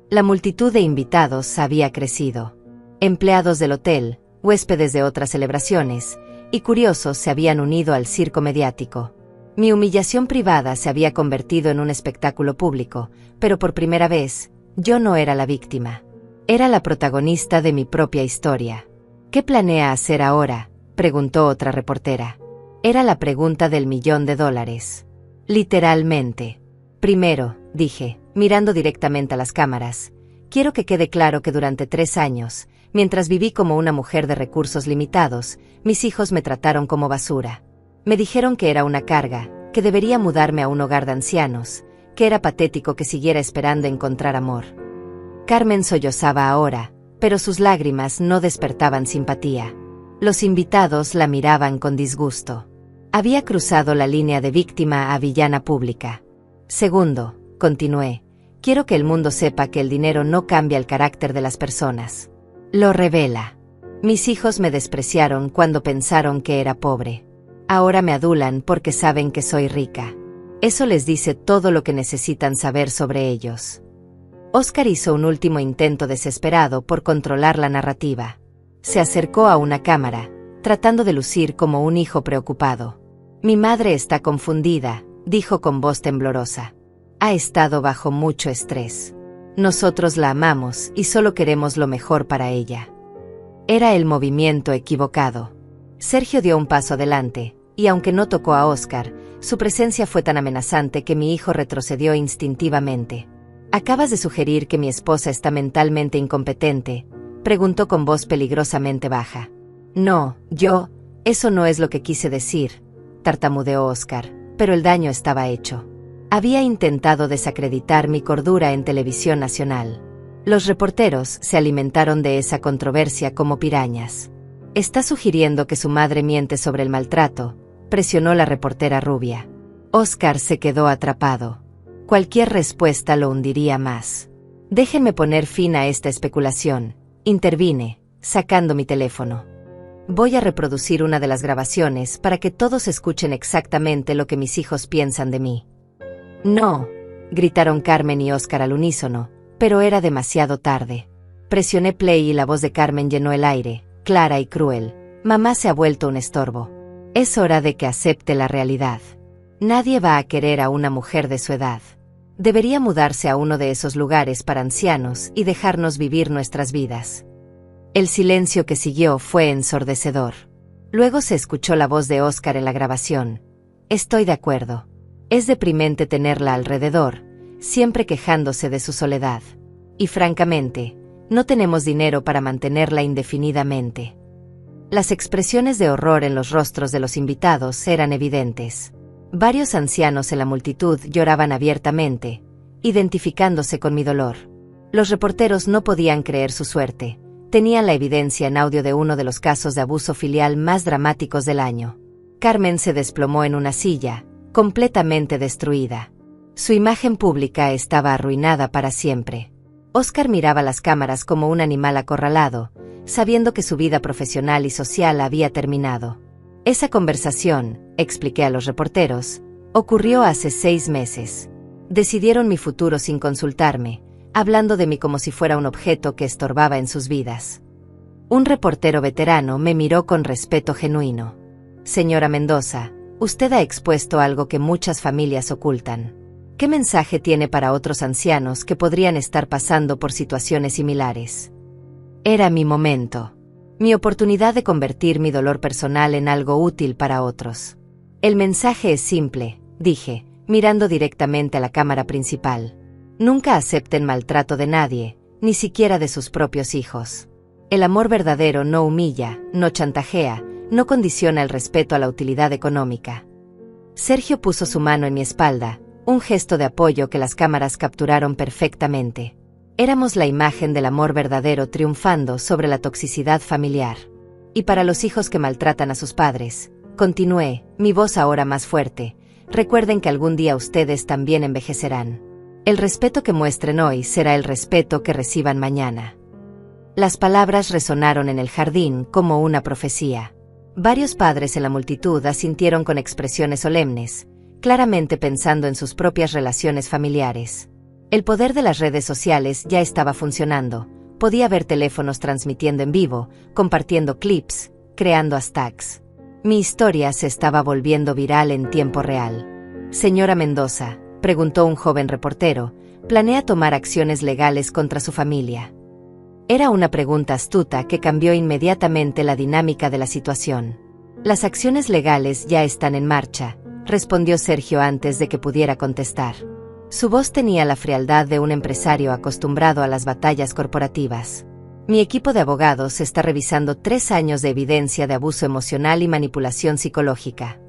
La multitud de invitados había crecido. Empleados del hotel, huéspedes de otras celebraciones, y curiosos se habían unido al circo mediático. Mi humillación privada se había convertido en un espectáculo público, pero por primera vez, yo no era la víctima. Era la protagonista de mi propia historia. «¿Qué planea hacer ahora?», preguntó otra reportera. Era la pregunta del $1.000.000. Literalmente. «Primero», dije, mirando directamente a las cámaras, «quiero que quede claro que durante 3 años, mientras viví como una mujer de recursos limitados, mis hijos me trataron como basura. Me dijeron que era una carga, que debería mudarme a un hogar de ancianos, que era patético que siguiera esperando encontrar amor». Carmen sollozaba ahora, pero sus lágrimas no despertaban simpatía. Los invitados la miraban con disgusto. Había cruzado la línea de víctima a villana pública. «Segundo», continué, «quiero que el mundo sepa que el dinero no cambia el carácter de las personas. Lo revela. Mis hijos me despreciaron cuando pensaron que era pobre. Ahora me adulan porque saben que soy rica. Eso les dice todo lo que necesitan saber sobre ellos». Óscar hizo un último intento desesperado por controlar la narrativa. Se acercó a una cámara, tratando de lucir como un hijo preocupado. «Mi madre está confundida», dijo con voz temblorosa. «Ha estado bajo mucho estrés. Nosotros la amamos y solo queremos lo mejor para ella». Era el movimiento equivocado. Sergio dio un paso adelante, y aunque no tocó a Óscar, su presencia fue tan amenazante que mi hijo retrocedió instintivamente. «¿Acabas de sugerir que mi esposa está mentalmente incompetente?», preguntó con voz peligrosamente baja. «No, eso no es lo que quise decir», tartamudeó Óscar, pero el daño estaba hecho. Había intentado desacreditar mi cordura en televisión nacional. Los reporteros se alimentaron de esa controversia como pirañas. «¿Está sugiriendo que su madre miente sobre el maltrato?», presionó la reportera rubia. Óscar se quedó atrapado. Cualquier respuesta lo hundiría más. «Déjenme poner fin a esta especulación», intervine, sacando mi teléfono. «Voy a reproducir una de las grabaciones para que todos escuchen exactamente lo que mis hijos piensan de mí». «No», gritaron Carmen y Óscar al unísono, pero era demasiado tarde. Presioné play y la voz de Carmen llenó el aire, clara y cruel. «Mamá se ha vuelto un estorbo. Es hora de que acepte la realidad. Nadie va a querer a una mujer de su edad. Debería mudarse a uno de esos lugares para ancianos y dejarnos vivir nuestras vidas. El silencio que siguió fue ensordecedor. Luego se escuchó la voz de Oscar en la grabación. Estoy de acuerdo. Es deprimente tenerla alrededor, siempre quejándose de su soledad. Y francamente, no tenemos dinero para mantenerla indefinidamente. Las expresiones de horror en los rostros de los invitados eran evidentes. Varios ancianos en la multitud lloraban abiertamente, identificándose con mi dolor. Los reporteros no podían creer su suerte. Tenían la evidencia en audio de uno de los casos de abuso filial más dramáticos del año. Carmen se desplomó en una silla, completamente destruida. Su imagen pública estaba arruinada para siempre. Oscar miraba las cámaras como un animal acorralado, sabiendo que su vida profesional y social había terminado. Esa conversación, expliqué a los reporteros, ocurrió hace 6 meses. Decidieron mi futuro sin consultarme, hablando de mí como si fuera un objeto que estorbaba en sus vidas. Un reportero veterano me miró con respeto genuino. Señora Mendoza, usted ha expuesto algo que muchas familias ocultan. ¿Qué mensaje tiene para otros ancianos que podrían estar pasando por situaciones similares? Era mi momento. Mi oportunidad de convertir mi dolor personal en algo útil para otros. El mensaje es simple, dije, mirando directamente a la cámara principal. Nunca acepten maltrato de nadie, ni siquiera de sus propios hijos. El amor verdadero no humilla, no chantajea, no condiciona el respeto a la utilidad económica. Sergio puso su mano en mi espalda, un gesto de apoyo que las cámaras capturaron perfectamente. Éramos la imagen del amor verdadero triunfando sobre la toxicidad familiar. Y para los hijos que maltratan a sus padres, continué, mi voz ahora más fuerte, recuerden que algún día ustedes también envejecerán. El respeto que muestren hoy será el respeto que reciban mañana. Las palabras resonaron en el jardín como una profecía. Varios padres en la multitud asintieron con expresiones solemnes, claramente pensando en sus propias relaciones familiares. El poder de las redes sociales ya estaba funcionando. Podía ver teléfonos transmitiendo en vivo, compartiendo clips, creando hashtags. Mi historia se estaba volviendo viral en tiempo real. Señora Mendoza, preguntó un joven reportero, ¿planea tomar acciones legales contra su familia? Era una pregunta astuta que cambió inmediatamente la dinámica de la situación. Las acciones legales ya están en marcha, respondió Sergio antes de que pudiera contestar. Su voz tenía la frialdad de un empresario acostumbrado a las batallas corporativas. Mi equipo de abogados está revisando 3 años de evidencia de abuso emocional y manipulación psicológica.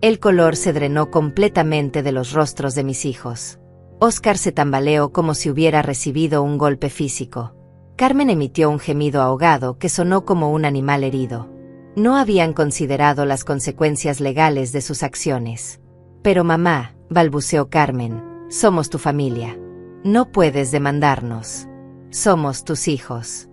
El color se drenó completamente de los rostros de mis hijos. Oscar se tambaleó como si hubiera recibido un golpe físico. Carmen emitió un gemido ahogado que sonó como un animal herido. No habían considerado las consecuencias legales de sus acciones. Pero mamá, balbuceó Carmen, somos tu familia. No puedes demandarnos. Somos tus hijos.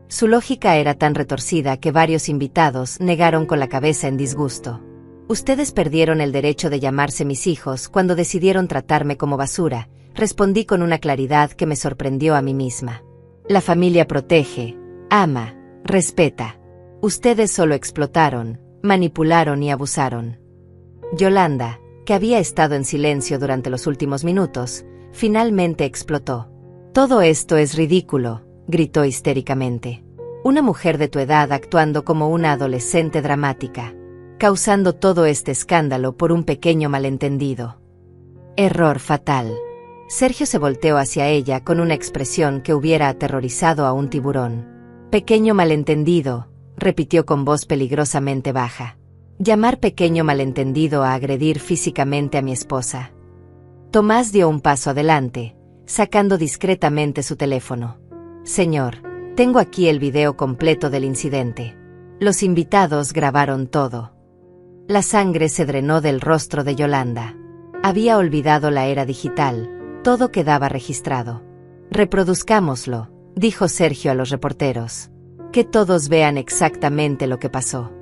Su lógica era tan retorcida que varios invitados negaron con la cabeza en disgusto. Ustedes perdieron el derecho de llamarse mis hijos cuando decidieron tratarme como basura, respondí con una claridad que me sorprendió a mí misma. La familia protege, ama, respeta. Ustedes solo explotaron, manipularon y abusaron. Yolanda, que había estado en silencio durante los últimos minutos, finalmente explotó. Todo esto es ridículo, gritó histéricamente. Una mujer de tu edad actuando como una adolescente dramática, causando todo este escándalo por un pequeño malentendido. Error fatal. Sergio se volteó hacia ella con una expresión que hubiera aterrorizado a un tiburón. Pequeño malentendido, repitió con voz peligrosamente baja. Llamar pequeño malentendido a agredir físicamente a mi esposa. Tomás dio un paso adelante, sacando discretamente su teléfono. Señor, tengo aquí el video completo del incidente. Los invitados grabaron todo. La sangre se drenó del rostro de Yolanda. Había olvidado la era digital, todo quedaba registrado. Reproduzcámoslo, dijo Sergio a los reporteros. Que todos vean exactamente lo que pasó.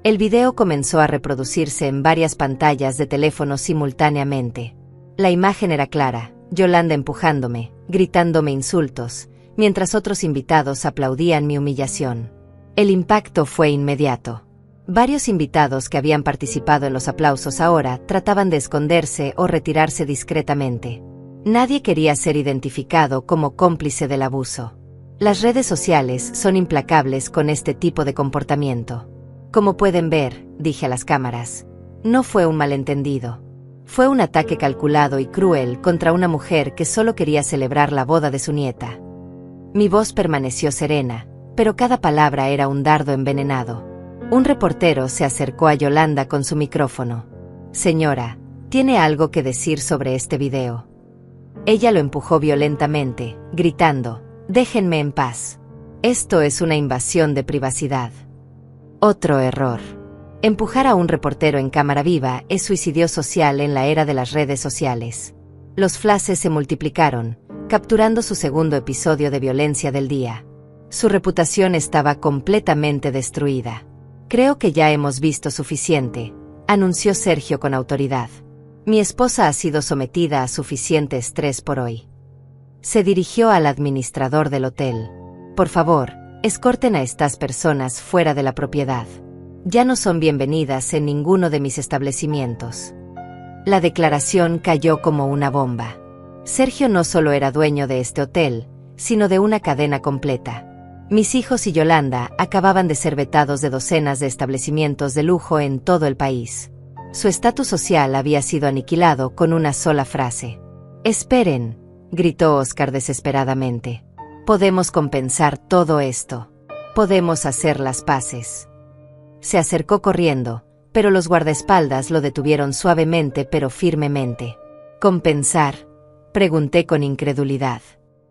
El video comenzó a reproducirse en varias pantallas de teléfono simultáneamente. La imagen era clara, Yolanda empujándome, gritándome insultos, mientras otros invitados aplaudían mi humillación. El impacto fue inmediato. Varios invitados que habían participado en los aplausos ahora trataban de esconderse o retirarse discretamente. Nadie quería ser identificado como cómplice del abuso. Las redes sociales son implacables con este tipo de comportamiento. Como pueden ver, dije a las cámaras, no fue un malentendido. Fue un ataque calculado y cruel contra una mujer que solo quería celebrar la boda de su nieta. Mi voz permaneció serena, pero cada palabra era un dardo envenenado. Un reportero se acercó a Yolanda con su micrófono. Señora, ¿tiene algo que decir sobre este video? Ella lo empujó violentamente, gritando, déjenme en paz. Esto es una invasión de privacidad. Otro error. Empujar a un reportero en cámara viva es suicidio social en la era de las redes sociales. Los flashes se multiplicaron, capturando su segundo episodio de violencia del día. Su reputación estaba completamente destruida. Creo que ya hemos visto suficiente, anunció Sergio con autoridad. Mi esposa ha sido sometida a suficiente estrés por hoy. Se dirigió al administrador del hotel. Por favor, escorten a estas personas fuera de la propiedad. Ya no son bienvenidas en ninguno de mis establecimientos. La declaración cayó como una bomba. Sergio no solo era dueño de este hotel, sino de una cadena completa. Mis hijos y Yolanda acababan de ser vetados de docenas de establecimientos de lujo en todo el país. Su estatus social había sido aniquilado con una sola frase. «Esperen», gritó Oscar desesperadamente. «Podemos compensar todo esto. Podemos hacer las paces». Se acercó corriendo, pero los guardaespaldas lo detuvieron suavemente pero firmemente. «¿Compensar?», pregunté con incredulidad.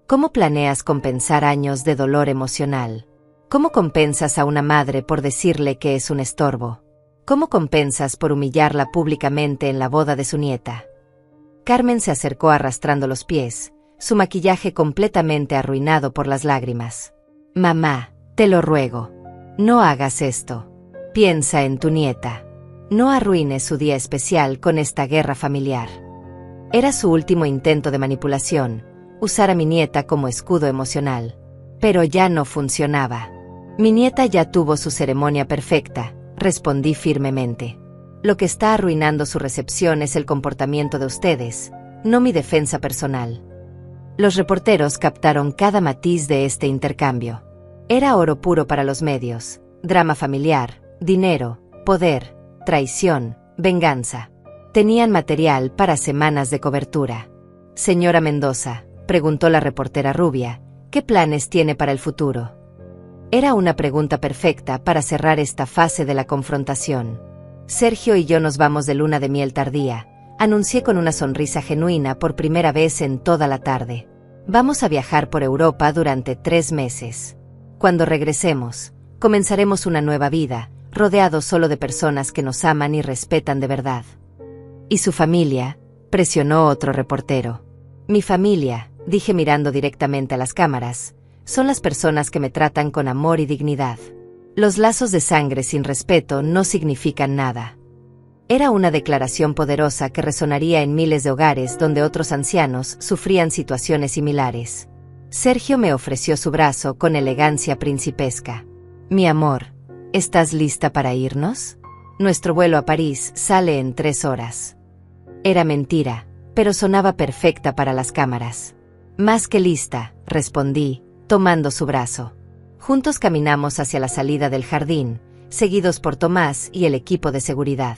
¿Cómo planeas compensar años de dolor emocional? ¿Cómo compensas a una madre por decirle que es un estorbo? ¿Cómo compensas por humillarla públicamente en la boda de su nieta? Carmen se acercó arrastrando los pies, su maquillaje completamente arruinado por las lágrimas. «Mamá, te lo ruego. No hagas esto. Piensa en tu nieta. No arruines su día especial con esta guerra familiar». Era su último intento de manipulación, usar a mi nieta como escudo emocional. Pero ya no funcionaba. «Mi nieta ya tuvo su ceremonia perfecta», respondí firmemente. «Lo que está arruinando su recepción es el comportamiento de ustedes, no mi defensa personal». Los reporteros captaron cada matiz de este intercambio. Era oro puro para los medios, drama familiar, dinero, poder, traición, venganza. Tenían material para semanas de cobertura. «Señora Mendoza», preguntó la reportera rubia, «¿qué planes tiene para el futuro?». Era una pregunta perfecta para cerrar esta fase de la confrontación. «Sergio y yo nos vamos de luna de miel tardía», anuncié con una sonrisa genuina por primera vez en toda la tarde. «Vamos a viajar por Europa durante 3 meses. Cuando regresemos, comenzaremos una nueva vida, rodeados solo de personas que nos aman y respetan de verdad». «¿Y su familia?», presionó otro reportero. «Mi familia», dije mirando directamente a las cámaras, «son las personas que me tratan con amor y dignidad. Los lazos de sangre sin respeto no significan nada». Era una declaración poderosa que resonaría en miles de hogares donde otros ancianos sufrían situaciones similares. Sergio me ofreció su brazo con elegancia principesca. «Mi amor, ¿estás lista para irnos? Nuestro vuelo a París sale en 3 horas». Era mentira, pero sonaba perfecta para las cámaras. «Más que lista», respondí, tomando su brazo. Juntos caminamos hacia la salida del jardín, seguidos por Tomás y el equipo de seguridad.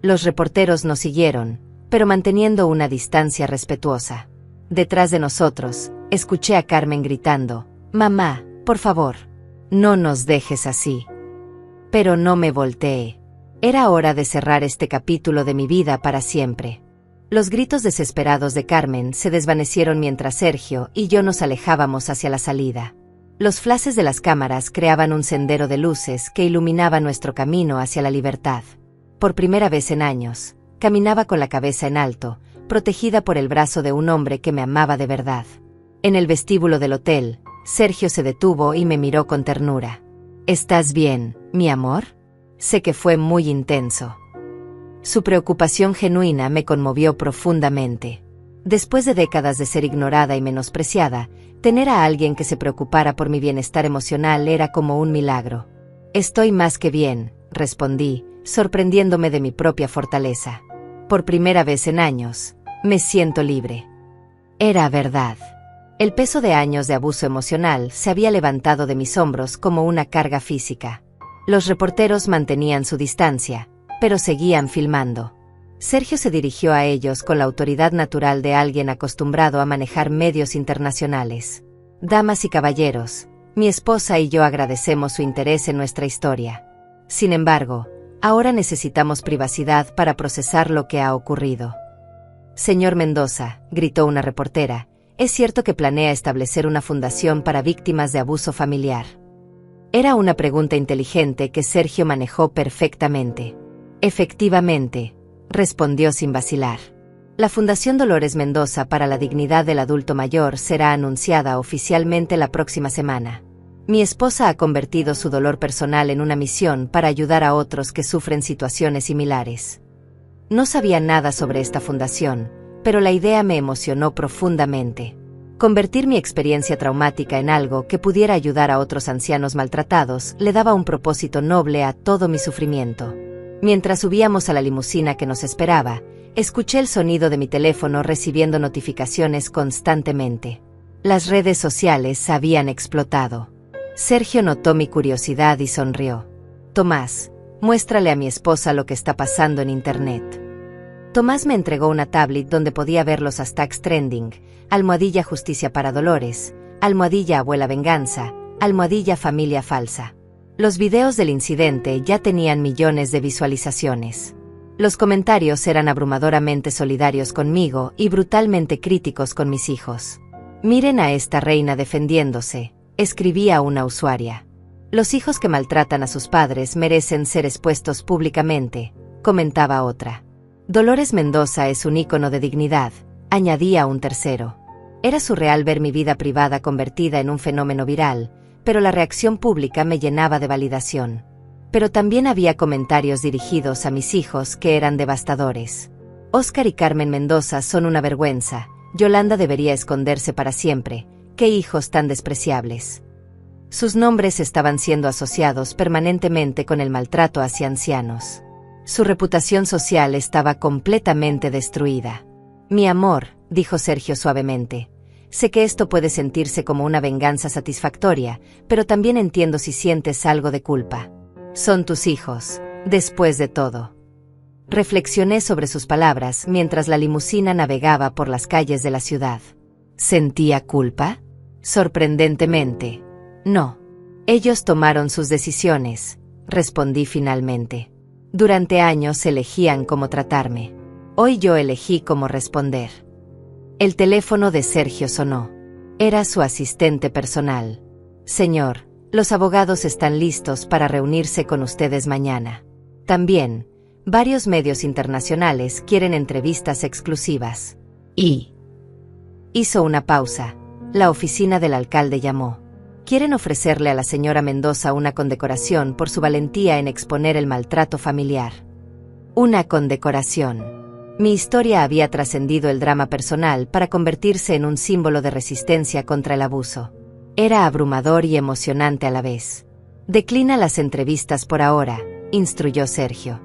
Los reporteros nos siguieron, pero manteniendo una distancia respetuosa. Detrás de nosotros, escuché a Carmen gritando, «Mamá, por favor, no nos dejes así». Pero no me volteé. Era hora de cerrar este capítulo de mi vida para siempre. Los gritos desesperados de Carmen se desvanecieron mientras Sergio y yo nos alejábamos hacia la salida. Los flashes de las cámaras creaban un sendero de luces que iluminaba nuestro camino hacia la libertad. Por primera vez en años, caminaba con la cabeza en alto, protegida por el brazo de un hombre que me amaba de verdad. En el vestíbulo del hotel, Sergio se detuvo y me miró con ternura. «¿Estás bien, mi amor?». Sé que fue muy intenso. Su preocupación genuina me conmovió profundamente. Después de décadas de ser ignorada y menospreciada, tener a alguien que se preocupara por mi bienestar emocional era como un milagro. «Estoy más que bien», respondí, sorprendiéndome de mi propia fortaleza. Por primera vez en años, me siento libre. Era verdad. El peso de años de abuso emocional se había levantado de mis hombros como una carga física. Los reporteros mantenían su distancia, pero seguían filmando. Sergio se dirigió a ellos con la autoridad natural de alguien acostumbrado a manejar medios internacionales. Damas y caballeros, mi esposa y yo agradecemos su interés en nuestra historia. Sin embargo, ahora necesitamos privacidad para procesar lo que ha ocurrido. Señor Mendoza, gritó una reportera, ¿es cierto que planea establecer una fundación para víctimas de abuso familiar? Era una pregunta inteligente que Sergio manejó perfectamente. Efectivamente, respondió sin vacilar. La Fundación Dolores Mendoza para la Dignidad del Adulto Mayor será anunciada oficialmente la próxima semana. Mi esposa ha convertido su dolor personal en una misión para ayudar a otros que sufren situaciones similares. No sabía nada sobre esta fundación, pero la idea me emocionó profundamente. Convertir mi experiencia traumática en algo que pudiera ayudar a otros ancianos maltratados le daba un propósito noble a todo mi sufrimiento. Mientras subíamos a la limusina que nos esperaba, escuché el sonido de mi teléfono recibiendo notificaciones constantemente. Las redes sociales habían explotado. Sergio notó mi curiosidad y sonrió. Tomás, muéstrale a mi esposa lo que está pasando en internet. Tomás me entregó una tablet donde podía ver los hashtags trending, almohadilla justicia para Dolores, almohadilla abuela venganza, almohadilla familia falsa. Los videos del incidente ya tenían millones de visualizaciones. Los comentarios eran abrumadoramente solidarios conmigo y brutalmente críticos con mis hijos. Miren a esta reina defendiéndose, escribía una usuaria. Los hijos que maltratan a sus padres merecen ser expuestos públicamente, comentaba otra. Dolores Mendoza es un ícono de dignidad, añadía un tercero. Era surreal ver mi vida privada convertida en un fenómeno viral, pero la reacción pública me llenaba de validación. Pero también había comentarios dirigidos a mis hijos que eran devastadores. Óscar y Carmen Mendoza son una vergüenza, Yolanda debería esconderse para siempre, qué hijos tan despreciables. Sus nombres estaban siendo asociados permanentemente con el maltrato hacia ancianos. Su reputación social estaba completamente destruida. Mi amor, dijo Sergio suavemente, sé que esto puede sentirse como una venganza satisfactoria, pero también entiendo si sientes algo de culpa. Son tus hijos, después de todo. Reflexioné sobre sus palabras mientras la limusina navegaba por las calles de la ciudad. ¿Sentía culpa? Sorprendentemente, no. Ellos tomaron sus decisiones, respondí finalmente. Durante años elegían cómo tratarme. Hoy yo elegí cómo responder. El teléfono de Sergio sonó. Era su asistente personal. Señor, los abogados están listos para reunirse con ustedes mañana. También, varios medios internacionales quieren entrevistas exclusivas. Hizo una pausa. La oficina del alcalde llamó. Quieren ofrecerle a la señora Mendoza una condecoración por su valentía en exponer el maltrato familiar. Una condecoración. Mi historia había trascendido el drama personal para convertirse en un símbolo de resistencia contra el abuso. Era abrumador y emocionante a la vez. Declina las entrevistas por ahora, instruyó Sergio.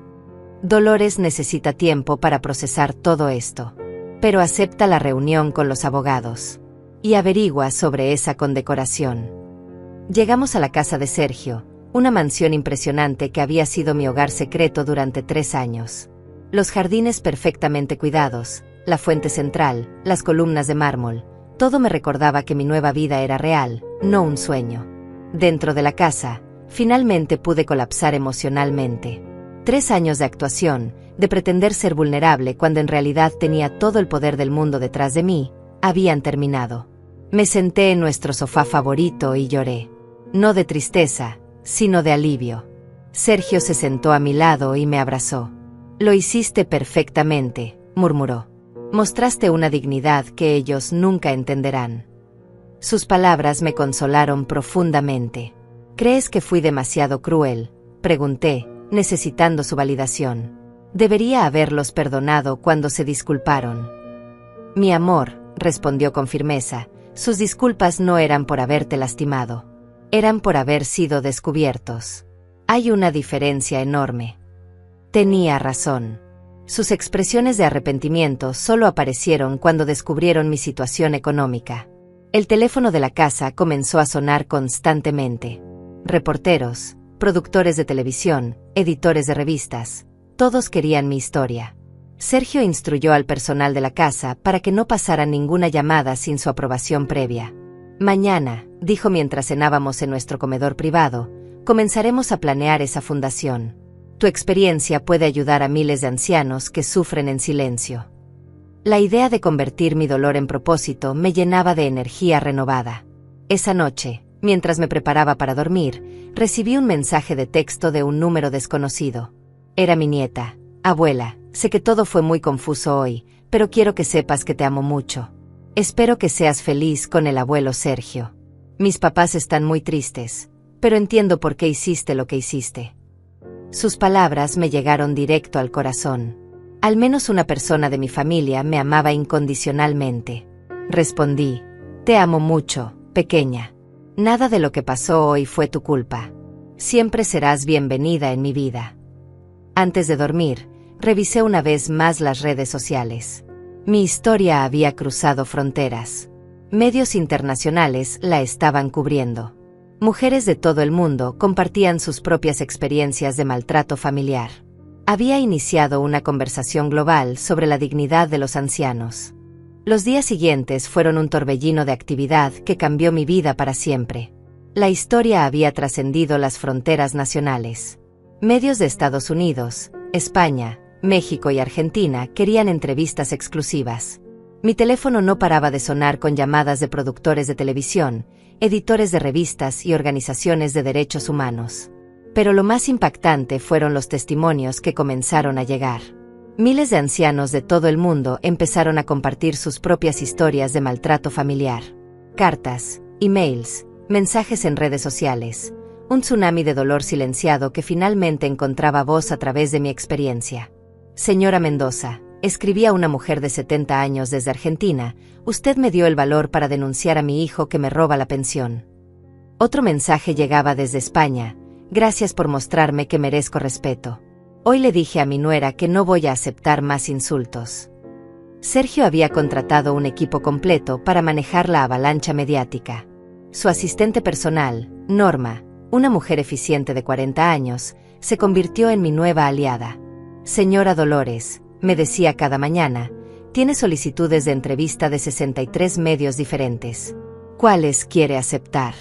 Dolores necesita tiempo para procesar todo esto. Pero acepta la reunión con los abogados. Y averigua sobre esa condecoración. Llegamos a la casa de Sergio, una mansión impresionante que había sido mi hogar secreto durante 3 años. Los jardines perfectamente cuidados, la fuente central, las columnas de mármol, todo me recordaba que mi nueva vida era real, no un sueño. Dentro de la casa, finalmente pude colapsar emocionalmente. 3 años de actuación, de pretender ser vulnerable cuando en realidad tenía todo el poder del mundo detrás de mí, habían terminado. Me senté en nuestro sofá favorito y lloré. No de tristeza, sino de alivio. Sergio se sentó a mi lado y me abrazó. Lo hiciste perfectamente, murmuró. Mostraste una dignidad que ellos nunca entenderán. Sus palabras me consolaron profundamente. ¿Crees que fui demasiado cruel?, pregunté, necesitando su validación. Debería haberlos perdonado cuando se disculparon. Mi amor, respondió con firmeza, sus disculpas no eran por haberte lastimado. Eran por haber sido descubiertos. Hay una diferencia enorme. Tenía razón. Sus expresiones de arrepentimiento solo aparecieron cuando descubrieron mi situación económica. El teléfono de la casa comenzó a sonar constantemente. Reporteros, productores de televisión, editores de revistas, todos querían mi historia. Sergio instruyó al personal de la casa para que no pasara ninguna llamada sin su aprobación previa. Mañana, dijo mientras cenábamos en nuestro comedor privado, comenzaremos a planear esa fundación. Tu experiencia puede ayudar a miles de ancianos que sufren en silencio. La idea de convertir mi dolor en propósito me llenaba de energía renovada. Esa noche, mientras me preparaba para dormir, recibí un mensaje de texto de un número desconocido. Era mi nieta. Abuela, sé que todo fue muy confuso hoy, pero quiero que sepas que te amo mucho. Espero que seas feliz con el abuelo Sergio. Mis papás están muy tristes, pero entiendo por qué hiciste lo que hiciste. Sus palabras me llegaron directo al corazón. Al menos una persona de mi familia me amaba incondicionalmente. Respondí, te amo mucho, pequeña. Nada de lo que pasó hoy fue tu culpa. Siempre serás bienvenida en mi vida. Antes de dormir, revisé una vez más las redes sociales. Mi historia había cruzado fronteras. Medios internacionales la estaban cubriendo. Mujeres de todo el mundo compartían sus propias experiencias de maltrato familiar. Había iniciado una conversación global sobre la dignidad de los ancianos. Los días siguientes fueron un torbellino de actividad que cambió mi vida para siempre. La historia había trascendido las fronteras nacionales. Medios de Estados Unidos, España, México y Argentina querían entrevistas exclusivas. Mi teléfono no paraba de sonar con llamadas de productores de televisión, editores de revistas y organizaciones de derechos humanos. Pero lo más impactante fueron los testimonios que comenzaron a llegar. Miles de ancianos de todo el mundo empezaron a compartir sus propias historias de maltrato familiar. Cartas, emails, mensajes en redes sociales, un tsunami de dolor silenciado que finalmente encontraba voz a través de mi experiencia. Señora Mendoza, escribía una mujer de 70 años desde Argentina, usted me dio el valor para denunciar a mi hijo que me roba la pensión. Otro mensaje llegaba desde España, gracias por mostrarme que merezco respeto. Hoy le dije a mi nuera que no voy a aceptar más insultos. Sergio había contratado un equipo completo para manejar la avalancha mediática. Su asistente personal, Norma, una mujer eficiente de 40 años, se convirtió en mi nueva aliada. Señora Dolores, me decía cada mañana, tiene solicitudes de entrevista de 63 medios diferentes. ¿Cuáles quiere aceptar?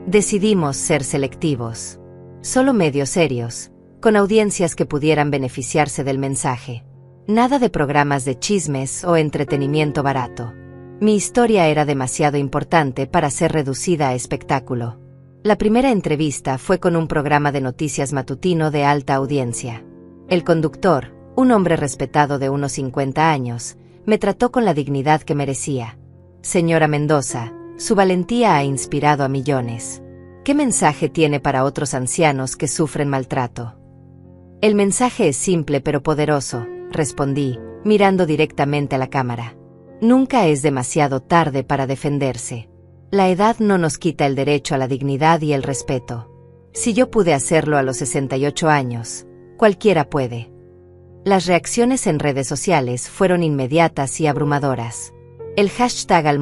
Decidimos ser selectivos. Solo medios serios, con audiencias que pudieran beneficiarse del mensaje. Nada de programas de chismes o entretenimiento barato. Mi historia era demasiado importante para ser reducida a espectáculo. La primera entrevista fue con un programa de noticias matutino de alta audiencia. El conductor, un hombre respetado de unos 50 años, me trató con la dignidad que merecía. Señora Mendoza, su valentía ha inspirado a millones. ¿Qué mensaje tiene para otros ancianos que sufren maltrato? El mensaje es simple pero poderoso, respondí, mirando directamente a la cámara. Nunca es demasiado tarde para defenderse. La edad no nos quita el derecho a la dignidad y el respeto. Si yo pude hacerlo a los 68 años, cualquiera puede. Las reacciones en redes sociales fueron inmediatas y abrumadoras. El hashtag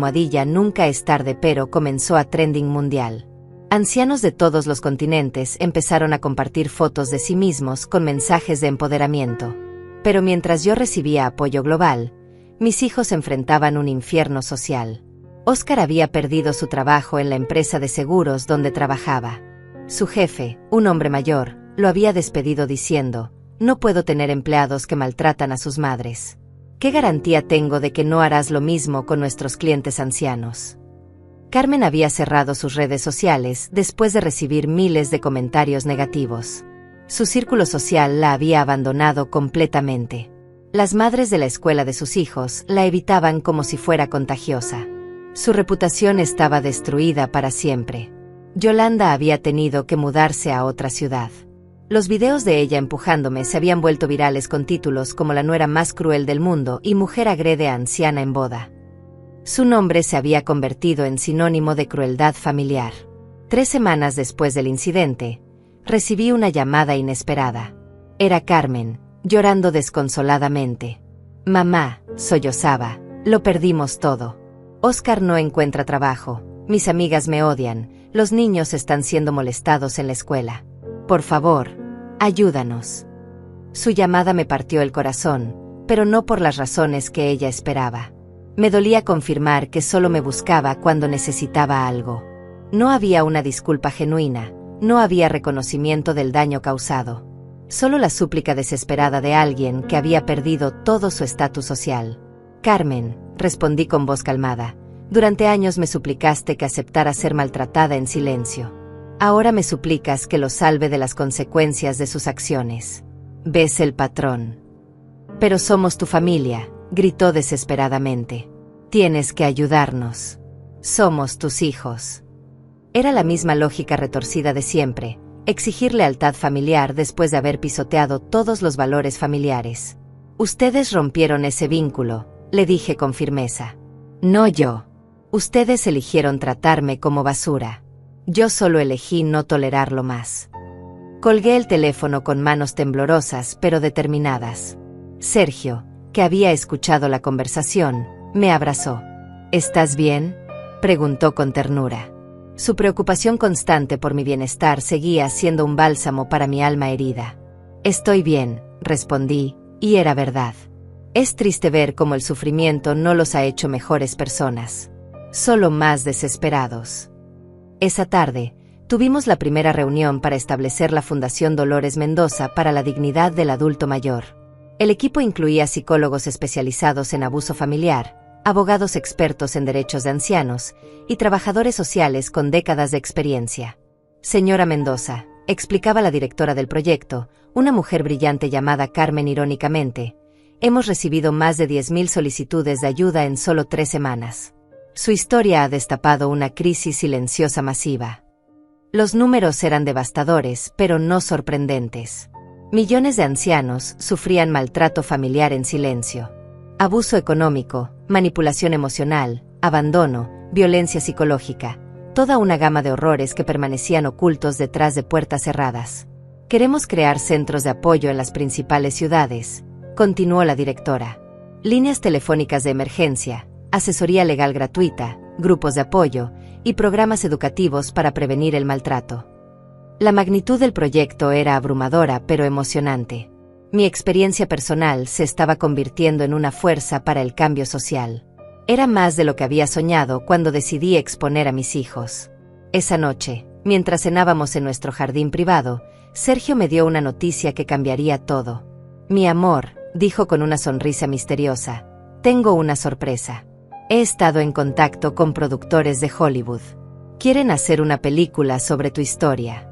#nunca es tarde pero comenzó a trending mundial. Ancianos de todos los continentes empezaron a compartir fotos de sí mismos con mensajes de empoderamiento. Pero mientras yo recibía apoyo global, mis hijos enfrentaban un infierno social. Óscar había perdido su trabajo en la empresa de seguros donde trabajaba. Su jefe, un hombre mayor, lo había despedido diciendo, no puedo tener empleados que maltratan a sus madres. ¿Qué garantía tengo de que no harás lo mismo con nuestros clientes ancianos? Carmen había cerrado sus redes sociales después de recibir miles de comentarios negativos. Su círculo social la había abandonado completamente. Las madres de la escuela de sus hijos la evitaban como si fuera contagiosa. Su reputación estaba destruida para siempre. Yolanda había tenido que mudarse a otra ciudad. Los videos de ella empujándome se habían vuelto virales con títulos como La nuera más cruel del mundo y Mujer agrede a anciana en boda. Su nombre se había convertido en sinónimo de crueldad familiar. 3 semanas después del incidente, Recibí una llamada inesperada. Era Carmen, llorando desconsoladamente. Mamá, sollozaba, lo perdimos todo. Oscar no encuentra trabajo, mis amigas me odian, los niños están siendo molestados en la escuela. Por favor, ayúdanos. Su llamada me partió el corazón, pero no por las razones que ella esperaba. Me dolía confirmar que solo me buscaba cuando necesitaba algo. No había una disculpa genuina, no había reconocimiento del daño causado. Solo la súplica desesperada de alguien que había perdido todo su estatus social. Carmen, respondí con voz calmada, durante años me suplicaste que aceptara ser maltratada en silencio. Ahora me suplicas que lo salve de las consecuencias de sus acciones. ¿Ves el patrón? Pero somos tu familia, gritó desesperadamente. Tienes que ayudarnos. Somos tus hijos. Era la misma lógica retorcida de siempre, exigir lealtad familiar después de haber pisoteado todos los valores familiares. Ustedes rompieron ese vínculo, le dije con firmeza. No yo. Ustedes eligieron tratarme como basura. Yo solo elegí no tolerarlo más. Colgué el teléfono con manos temblorosas pero determinadas. Sergio, que había escuchado la conversación, me abrazó. ¿Estás bien?, preguntó con ternura. Su preocupación constante por mi bienestar seguía siendo un bálsamo para mi alma herida. Estoy bien, respondí, y era verdad. Es triste ver cómo el sufrimiento no los ha hecho mejores personas, solo más desesperados. Esa tarde, tuvimos la primera reunión para establecer la Fundación Dolores Mendoza para la dignidad del adulto mayor. El equipo incluía psicólogos especializados en abuso familiar, abogados expertos en derechos de ancianos y trabajadores sociales con décadas de experiencia. Señora Mendoza, explicaba la directora del proyecto, una mujer brillante llamada Carmen irónicamente, hemos recibido más de 10.000 solicitudes de ayuda en solo 3 semanas. Su historia ha destapado una crisis silenciosa masiva. Los números eran devastadores, pero no sorprendentes. Millones de ancianos sufrían maltrato familiar en silencio. Abuso económico, manipulación emocional, abandono, violencia psicológica, toda una gama de horrores que permanecían ocultos detrás de puertas cerradas. Queremos crear centros de apoyo en las principales ciudades, continuó la directora. Líneas telefónicas de emergencia, asesoría legal gratuita, grupos de apoyo y programas educativos para prevenir el maltrato. La magnitud del proyecto era abrumadora pero emocionante. Mi experiencia personal se estaba convirtiendo en una fuerza para el cambio social. Era más de lo que había soñado cuando decidí exponer a mis hijos. Esa noche, mientras cenábamos en nuestro jardín privado, Sergio me dio una noticia que cambiaría todo. Mi amor, dijo con una sonrisa misteriosa, tengo una sorpresa. He estado en contacto con productores de Hollywood. Quieren hacer una película sobre tu historia.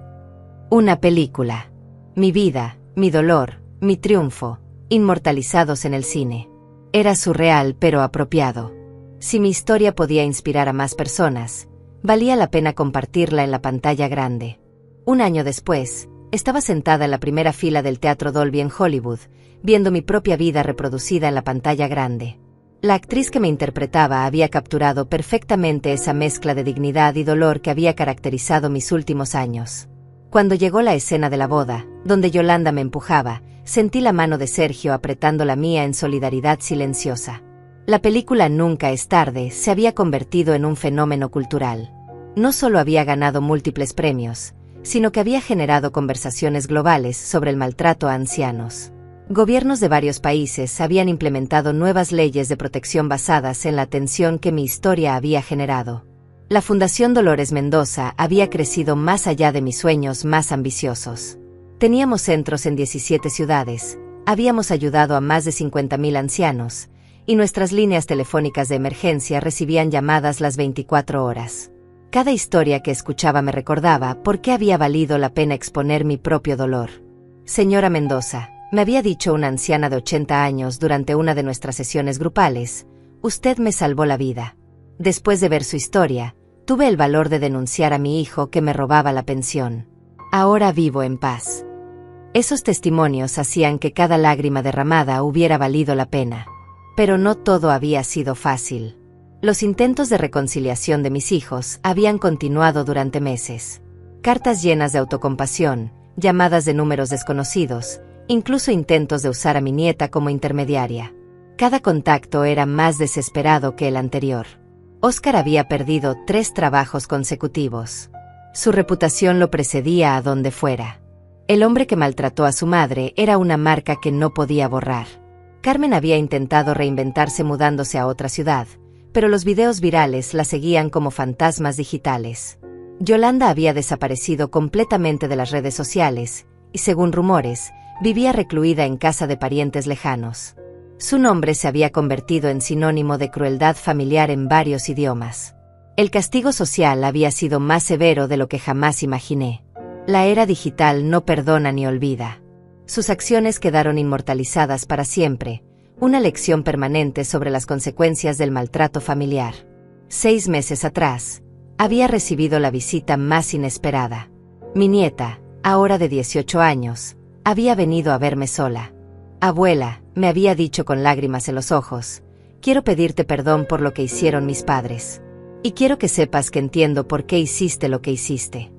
Una película. Mi vida, mi dolor, mi triunfo, inmortalizados en el cine. Era surreal pero apropiado. Si mi historia podía inspirar a más personas, valía la pena compartirla en la pantalla grande. Un año después, estaba sentada en la primera fila del Teatro Dolby en Hollywood, viendo mi propia vida reproducida en la pantalla grande. La actriz que me interpretaba había capturado perfectamente esa mezcla de dignidad y dolor que había caracterizado mis últimos años. Cuando llegó la escena de la boda, donde Yolanda me empujaba, sentí la mano de Sergio apretando la mía en solidaridad silenciosa. La película Nunca es tarde se había convertido en un fenómeno cultural. No solo había ganado múltiples premios, sino que había generado conversaciones globales sobre el maltrato a ancianos. Gobiernos de varios países habían implementado nuevas leyes de protección basadas en la atención que mi historia había generado. La Fundación Dolores Mendoza había crecido más allá de mis sueños más ambiciosos. Teníamos centros en 17 ciudades, habíamos ayudado a más de 50.000 ancianos, y nuestras líneas telefónicas de emergencia recibían llamadas las 24 horas. Cada historia que escuchaba me recordaba por qué había valido la pena exponer mi propio dolor. Señora Mendoza, me había dicho una anciana de 80 años durante una de nuestras sesiones grupales, usted me salvó la vida. Después de ver su historia, tuve el valor de denunciar a mi hijo que me robaba la pensión. Ahora vivo en paz. Esos testimonios hacían que cada lágrima derramada hubiera valido la pena. Pero no todo había sido fácil. Los intentos de reconciliación de mis hijos habían continuado durante meses. Cartas llenas de autocompasión, llamadas de números desconocidos, incluso intentos de usar a mi nieta como intermediaria. Cada contacto era más desesperado que el anterior. Óscar había perdido 3 trabajos consecutivos. Su reputación lo precedía a donde fuera. El hombre que maltrató a su madre era una marca que no podía borrar. Carmen había intentado reinventarse mudándose a otra ciudad, pero los videos virales la seguían como fantasmas digitales. Yolanda había desaparecido completamente de las redes sociales, y según rumores, vivía recluida en casa de parientes lejanos. Su nombre se había convertido en sinónimo de crueldad familiar en varios idiomas. El castigo social había sido más severo de lo que jamás imaginé. La era digital no perdona ni olvida. Sus acciones quedaron inmortalizadas para siempre, una lección permanente sobre las consecuencias del maltrato familiar. 6 meses atrás, había recibido la visita más inesperada. Mi nieta, ahora de 18 años, había venido a verme sola. Abuela, me había dicho con lágrimas en los ojos, quiero pedirte perdón por lo que hicieron mis padres. Y quiero que sepas que entiendo por qué hiciste lo que hiciste.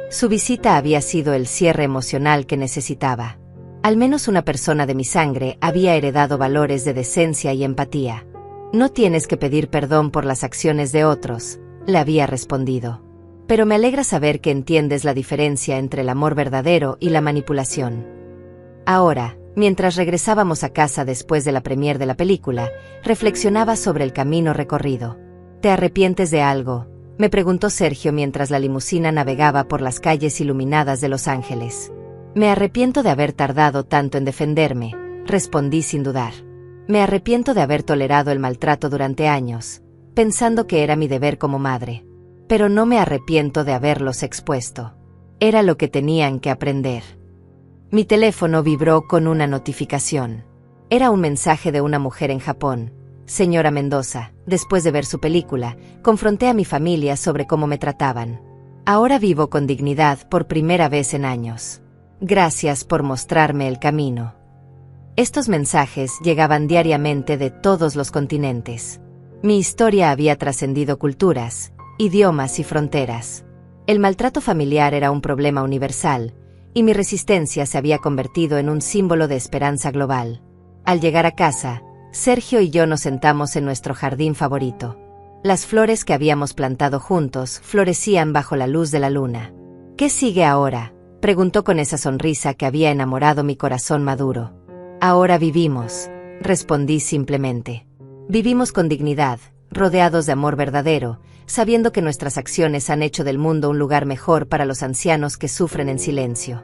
Su visita había sido el cierre emocional que necesitaba. Al menos una persona de mi sangre había heredado valores de decencia y empatía. No tienes que pedir perdón por las acciones de otros, le había respondido. Pero me alegra saber que entiendes la diferencia entre el amor verdadero y la manipulación. Ahora, mientras regresábamos a casa después de la premier de la película, reflexionaba sobre el camino recorrido. ¿Te arrepientes de algo?, me preguntó Sergio mientras la limusina navegaba por las calles iluminadas de Los Ángeles. Me arrepiento de haber tardado tanto en defenderme, respondí sin dudar. Me arrepiento de haber tolerado el maltrato durante años, pensando que era mi deber como madre. Pero no me arrepiento de haberlos expuesto. Era lo que tenían que aprender. Mi teléfono vibró con una notificación. Era un mensaje de una mujer en Japón. Señora Mendoza, después de ver su película, confronté a mi familia sobre cómo me trataban. Ahora vivo con dignidad por primera vez en años. Gracias por mostrarme el camino. Estos mensajes llegaban diariamente de todos los continentes. Mi historia había trascendido culturas, idiomas y fronteras. El maltrato familiar era un problema universal, y mi resistencia se había convertido en un símbolo de esperanza global. Al llegar a casa, Sergio y yo nos sentamos en nuestro jardín favorito. Las flores que habíamos plantado juntos florecían bajo la luz de la luna. ¿Qué sigue ahora?, preguntó con esa sonrisa que había enamorado mi corazón maduro. Ahora vivimos, respondí simplemente. Vivimos con dignidad, rodeados de amor verdadero, sabiendo que nuestras acciones han hecho del mundo un lugar mejor para los ancianos que sufren en silencio.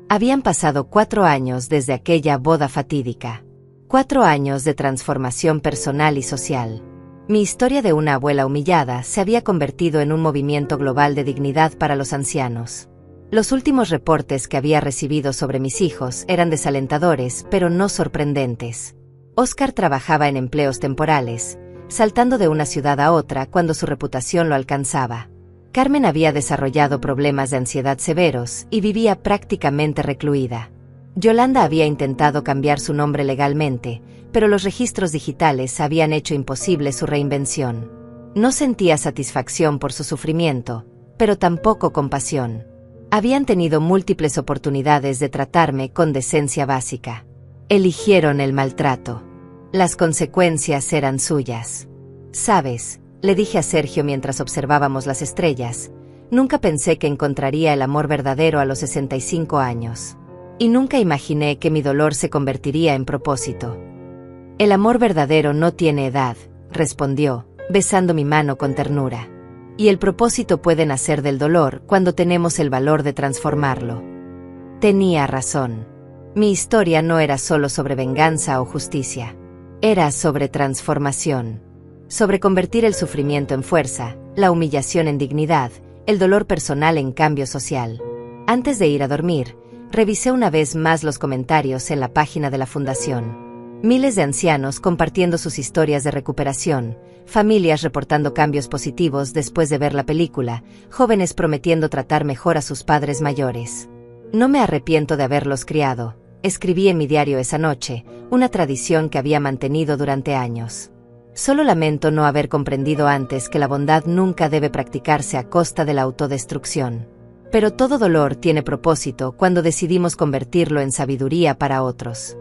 Habían pasado 4 años desde aquella boda fatídica. 4 años de transformación personal y social. Mi historia de una abuela humillada se había convertido en un movimiento global de dignidad para los ancianos. Los últimos reportes que había recibido sobre mis hijos eran desalentadores, pero no sorprendentes. Óscar trabajaba en empleos temporales, saltando de una ciudad a otra cuando su reputación lo alcanzaba. Carmen había desarrollado problemas de ansiedad severos y vivía prácticamente recluida. Yolanda había intentado cambiar su nombre legalmente, pero los registros digitales habían hecho imposible su reinvención. No sentía satisfacción por su sufrimiento, pero tampoco compasión. Habían tenido múltiples oportunidades de tratarme con decencia básica. Eligieron el maltrato. Las consecuencias eran suyas. ¿Sabes?, le dije a Sergio mientras observábamos las estrellas, nunca pensé que encontraría el amor verdadero a los 65 años. Y nunca imaginé que mi dolor se convertiría en propósito. El amor verdadero no tiene edad, respondió, besando mi mano con ternura. Y el propósito puede nacer del dolor cuando tenemos el valor de transformarlo. Tenía razón. Mi historia no era solo sobre venganza o justicia. Era sobre transformación. Sobre convertir el sufrimiento en fuerza, la humillación en dignidad, el dolor personal en cambio social. Antes de ir a dormir, revisé una vez más los comentarios en la página de la Fundación. Miles de ancianos compartiendo sus historias de recuperación, familias reportando cambios positivos después de ver la película, jóvenes prometiendo tratar mejor a sus padres mayores. No me arrepiento de haberlos criado, escribí en mi diario esa noche, una tradición que había mantenido durante años. Solo lamento no haber comprendido antes que la bondad nunca debe practicarse a costa de la autodestrucción. Pero todo dolor tiene propósito cuando decidimos convertirlo en sabiduría para otros.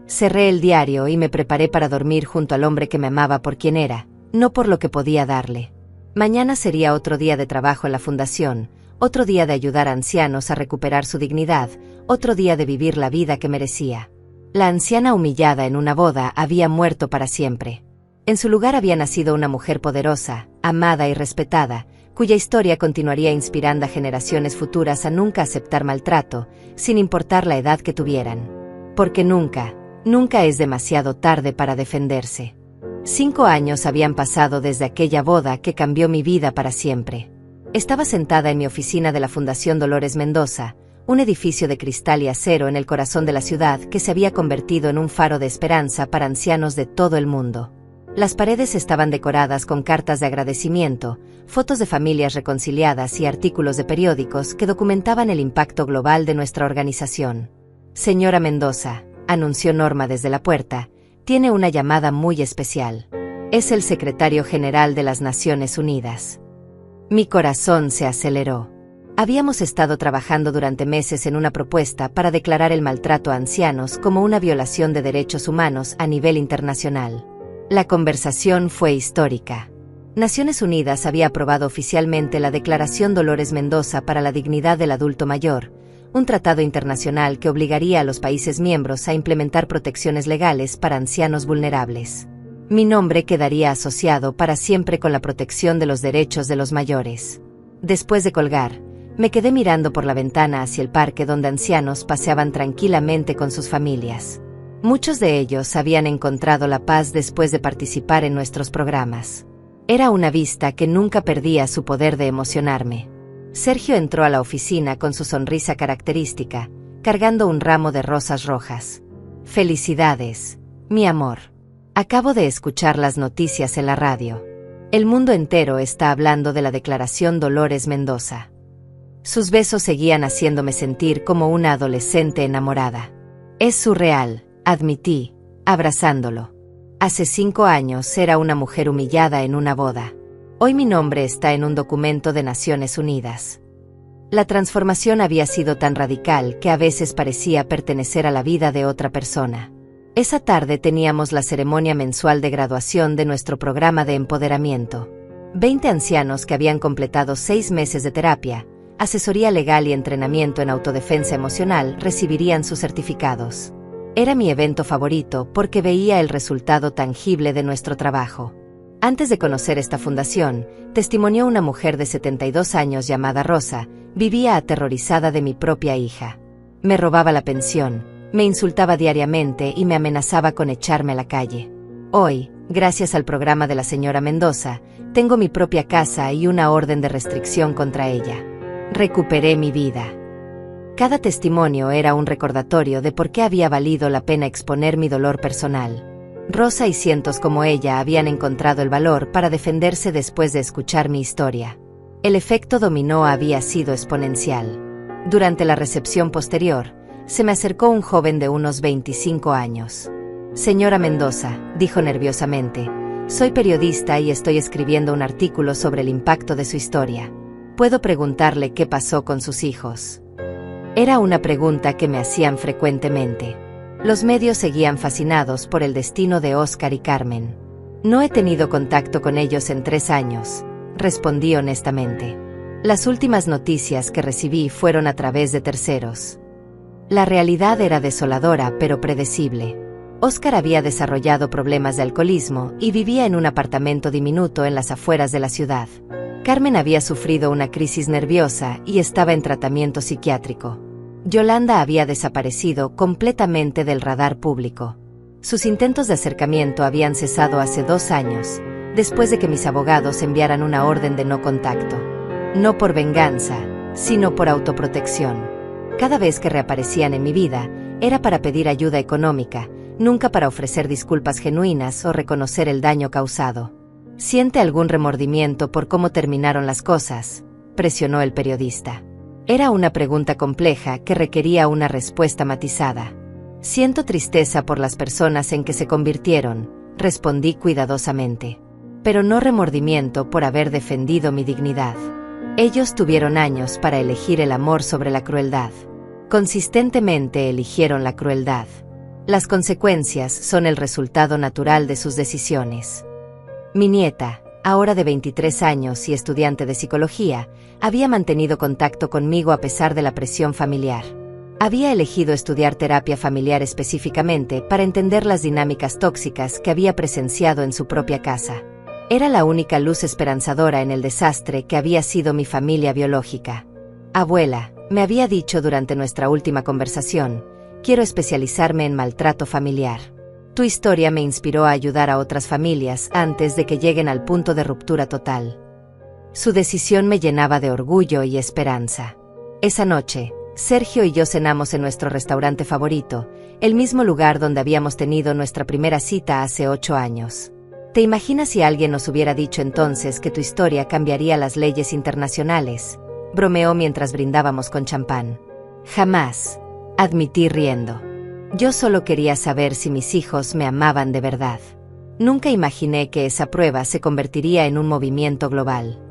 Cerré el diario y me preparé para dormir junto al hombre que me amaba por quien era, no por lo que podía darle. Mañana sería otro día de trabajo en la fundación, otro día de ayudar a ancianos a recuperar su dignidad, otro día de vivir la vida que merecía. La anciana humillada en una boda había muerto para siempre. En su lugar había nacido una mujer poderosa, amada y respetada, cuya historia continuaría inspirando a generaciones futuras a nunca aceptar maltrato, sin importar la edad que tuvieran. Porque nunca es demasiado tarde para defenderse. 5 años habían pasado desde aquella boda que cambió mi vida para siempre. Estaba sentada en mi oficina de la Fundación Dolores Mendoza, un edificio de cristal y acero en el corazón de la ciudad que se había convertido en un faro de esperanza para ancianos de todo el mundo. Las paredes estaban decoradas con cartas de agradecimiento, fotos de familias reconciliadas y artículos de periódicos que documentaban el impacto global de nuestra organización. Señora Mendoza, anunció Norma desde la puerta, tiene una llamada muy especial. Es el secretario general de las Naciones Unidas. Mi corazón se aceleró. Habíamos estado trabajando durante meses en una propuesta para declarar el maltrato a ancianos como una violación de derechos humanos a nivel internacional. La conversación fue histórica. Naciones Unidas había aprobado oficialmente la Declaración Dolores Mendoza para la Dignidad del Adulto Mayor, un tratado internacional que obligaría a los países miembros a implementar protecciones legales para ancianos vulnerables. Mi nombre quedaría asociado para siempre con la protección de los derechos de los mayores. Después de colgar, me quedé mirando por la ventana hacia el parque donde ancianos paseaban tranquilamente con sus familias. Muchos de ellos habían encontrado la paz después de participar en nuestros programas. Era una vista que nunca perdía su poder de emocionarme. Sergio entró a la oficina con su sonrisa característica, cargando un ramo de rosas rojas. Felicidades, mi amor. Acabo de escuchar las noticias en la radio. El mundo entero está hablando de la Declaración Dolores Mendoza. Sus besos seguían haciéndome sentir como una adolescente enamorada. Es surreal, admití, abrazándolo. Hace 5 años era una mujer humillada en una boda. Hoy mi nombre está en un documento de Naciones Unidas. La transformación había sido tan radical que a veces parecía pertenecer a la vida de otra persona. Esa tarde teníamos la ceremonia mensual de graduación de nuestro programa de empoderamiento. 20 ancianos que habían completado 6 meses de terapia, asesoría legal y entrenamiento en autodefensa emocional recibirían sus certificados. Era mi evento favorito porque veía el resultado tangible de nuestro trabajo. Antes de conocer esta fundación, testimonió una mujer de 72 años llamada Rosa, vivía aterrorizada de mi propia hija. Me robaba la pensión, me insultaba diariamente y me amenazaba con echarme a la calle. Hoy, gracias al programa de la señora Mendoza, tengo mi propia casa y una orden de restricción contra ella. Recuperé mi vida. Cada testimonio era un recordatorio de por qué había valido la pena exponer mi dolor personal. Rosa y cientos como ella habían encontrado el valor para defenderse después de escuchar mi historia. El efecto dominó había sido exponencial. Durante la recepción posterior, se me acercó un joven de unos 25 años. Señora Mendoza, dijo nerviosamente, soy periodista y estoy escribiendo un artículo sobre el impacto de su historia. ¿Puedo preguntarle qué pasó con sus hijos? Era una pregunta que me hacían frecuentemente. Los medios seguían fascinados por el destino de Oscar y Carmen. No he tenido contacto con ellos en 3 años, respondí honestamente. Las últimas noticias que recibí fueron a través de terceros. La realidad era desoladora pero predecible. Oscar había desarrollado problemas de alcoholismo y vivía en un apartamento diminuto en las afueras de la ciudad. Carmen había sufrido una crisis nerviosa y estaba en tratamiento psiquiátrico. Yolanda había desaparecido completamente del radar público. Sus intentos de acercamiento habían cesado hace 2 años, después de que mis abogados enviaran una orden de no contacto. No por venganza, sino por autoprotección. Cada vez que reaparecían en mi vida, era para pedir ayuda económica, nunca para ofrecer disculpas genuinas o reconocer el daño causado. ¿Siente algún remordimiento por cómo terminaron las cosas?, presionó el periodista. Era una pregunta compleja que requería una respuesta matizada. Siento tristeza por las personas en que se convirtieron, respondí cuidadosamente. Pero no remordimiento por haber defendido mi dignidad. Ellos tuvieron años para elegir el amor sobre la crueldad. Consistentemente eligieron la crueldad. Las consecuencias son el resultado natural de sus decisiones. Mi nieta, ahora de 23 años y estudiante de psicología, había mantenido contacto conmigo a pesar de la presión familiar. Había elegido estudiar terapia familiar específicamente para entender las dinámicas tóxicas que había presenciado en su propia casa. Era la única luz esperanzadora en el desastre que había sido mi familia biológica. Abuela, me había dicho durante nuestra última conversación, quiero especializarme en maltrato familiar. Tu historia me inspiró a ayudar a otras familias antes de que lleguen al punto de ruptura total. Su decisión me llenaba de orgullo y esperanza. Esa noche, Sergio y yo cenamos en nuestro restaurante favorito, el mismo lugar donde habíamos tenido nuestra primera cita hace 8 años. ¿Te imaginas si alguien nos hubiera dicho entonces que tu historia cambiaría las leyes internacionales? Bromeó mientras brindábamos con champán. Jamás, admití riendo. Yo solo quería saber si mis hijos me amaban de verdad. Nunca imaginé que esa prueba se convertiría en un movimiento global.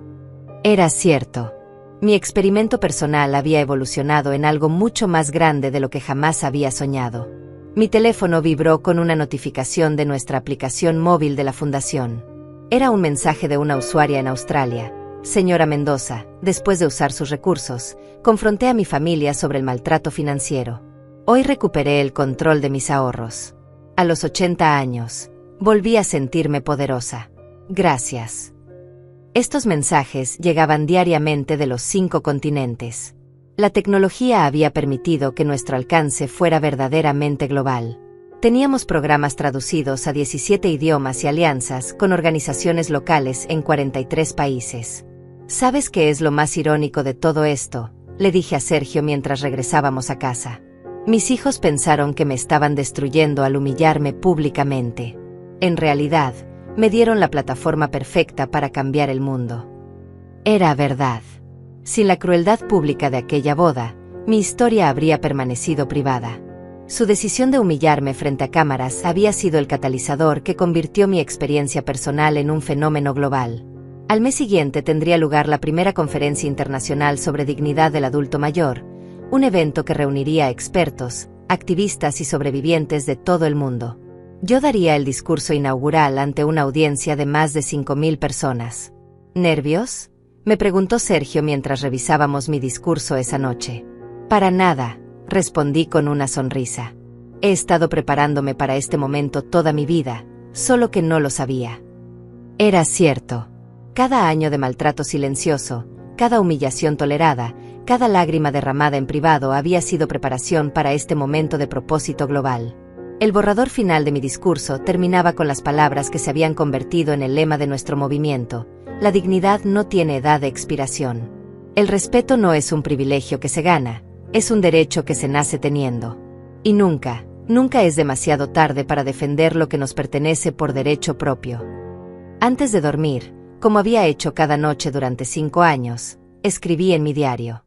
Era cierto. Mi experimento personal había evolucionado en algo mucho más grande de lo que jamás había soñado. Mi teléfono vibró con una notificación de nuestra aplicación móvil de la Fundación. Era un mensaje de una usuaria en Australia. Señora Mendoza, después de usar sus recursos, confronté a mi familia sobre el maltrato financiero. Hoy recuperé el control de mis ahorros. A los 80 años, volví a sentirme poderosa. Gracias. Estos mensajes llegaban diariamente de los 5 continentes. La tecnología había permitido que nuestro alcance fuera verdaderamente global. Teníamos programas traducidos a 17 idiomas y alianzas con organizaciones locales en 43 países. ¿Sabes qué es lo más irónico de todo esto?, le dije a Sergio mientras regresábamos a casa. Mis hijos pensaron que me estaban destruyendo al humillarme públicamente. En realidad, me dieron la plataforma perfecta para cambiar el mundo. Era verdad. Sin la crueldad pública de aquella boda, mi historia habría permanecido privada. Su decisión de humillarme frente a cámaras había sido el catalizador que convirtió mi experiencia personal en un fenómeno global. Al mes siguiente tendría lugar la primera conferencia internacional sobre dignidad del adulto mayor, un evento que reuniría a expertos, activistas y sobrevivientes de todo el mundo. Yo daría el discurso inaugural ante una audiencia de más de 5.000 personas. ¿Nervios?, me preguntó Sergio mientras revisábamos mi discurso esa noche. Para nada, respondí con una sonrisa. He estado preparándome para este momento toda mi vida, solo que no lo sabía. Era cierto. Cada año de maltrato silencioso, cada humillación tolerada, cada lágrima derramada en privado había sido preparación para este momento de propósito global. El borrador final de mi discurso terminaba con las palabras que se habían convertido en el lema de nuestro movimiento: la dignidad no tiene edad de expiración. El respeto no es un privilegio que se gana, es un derecho que se nace teniendo. Y nunca, nunca es demasiado tarde para defender lo que nos pertenece por derecho propio. Antes de dormir, como había hecho cada noche durante 5 años, escribí en mi diario: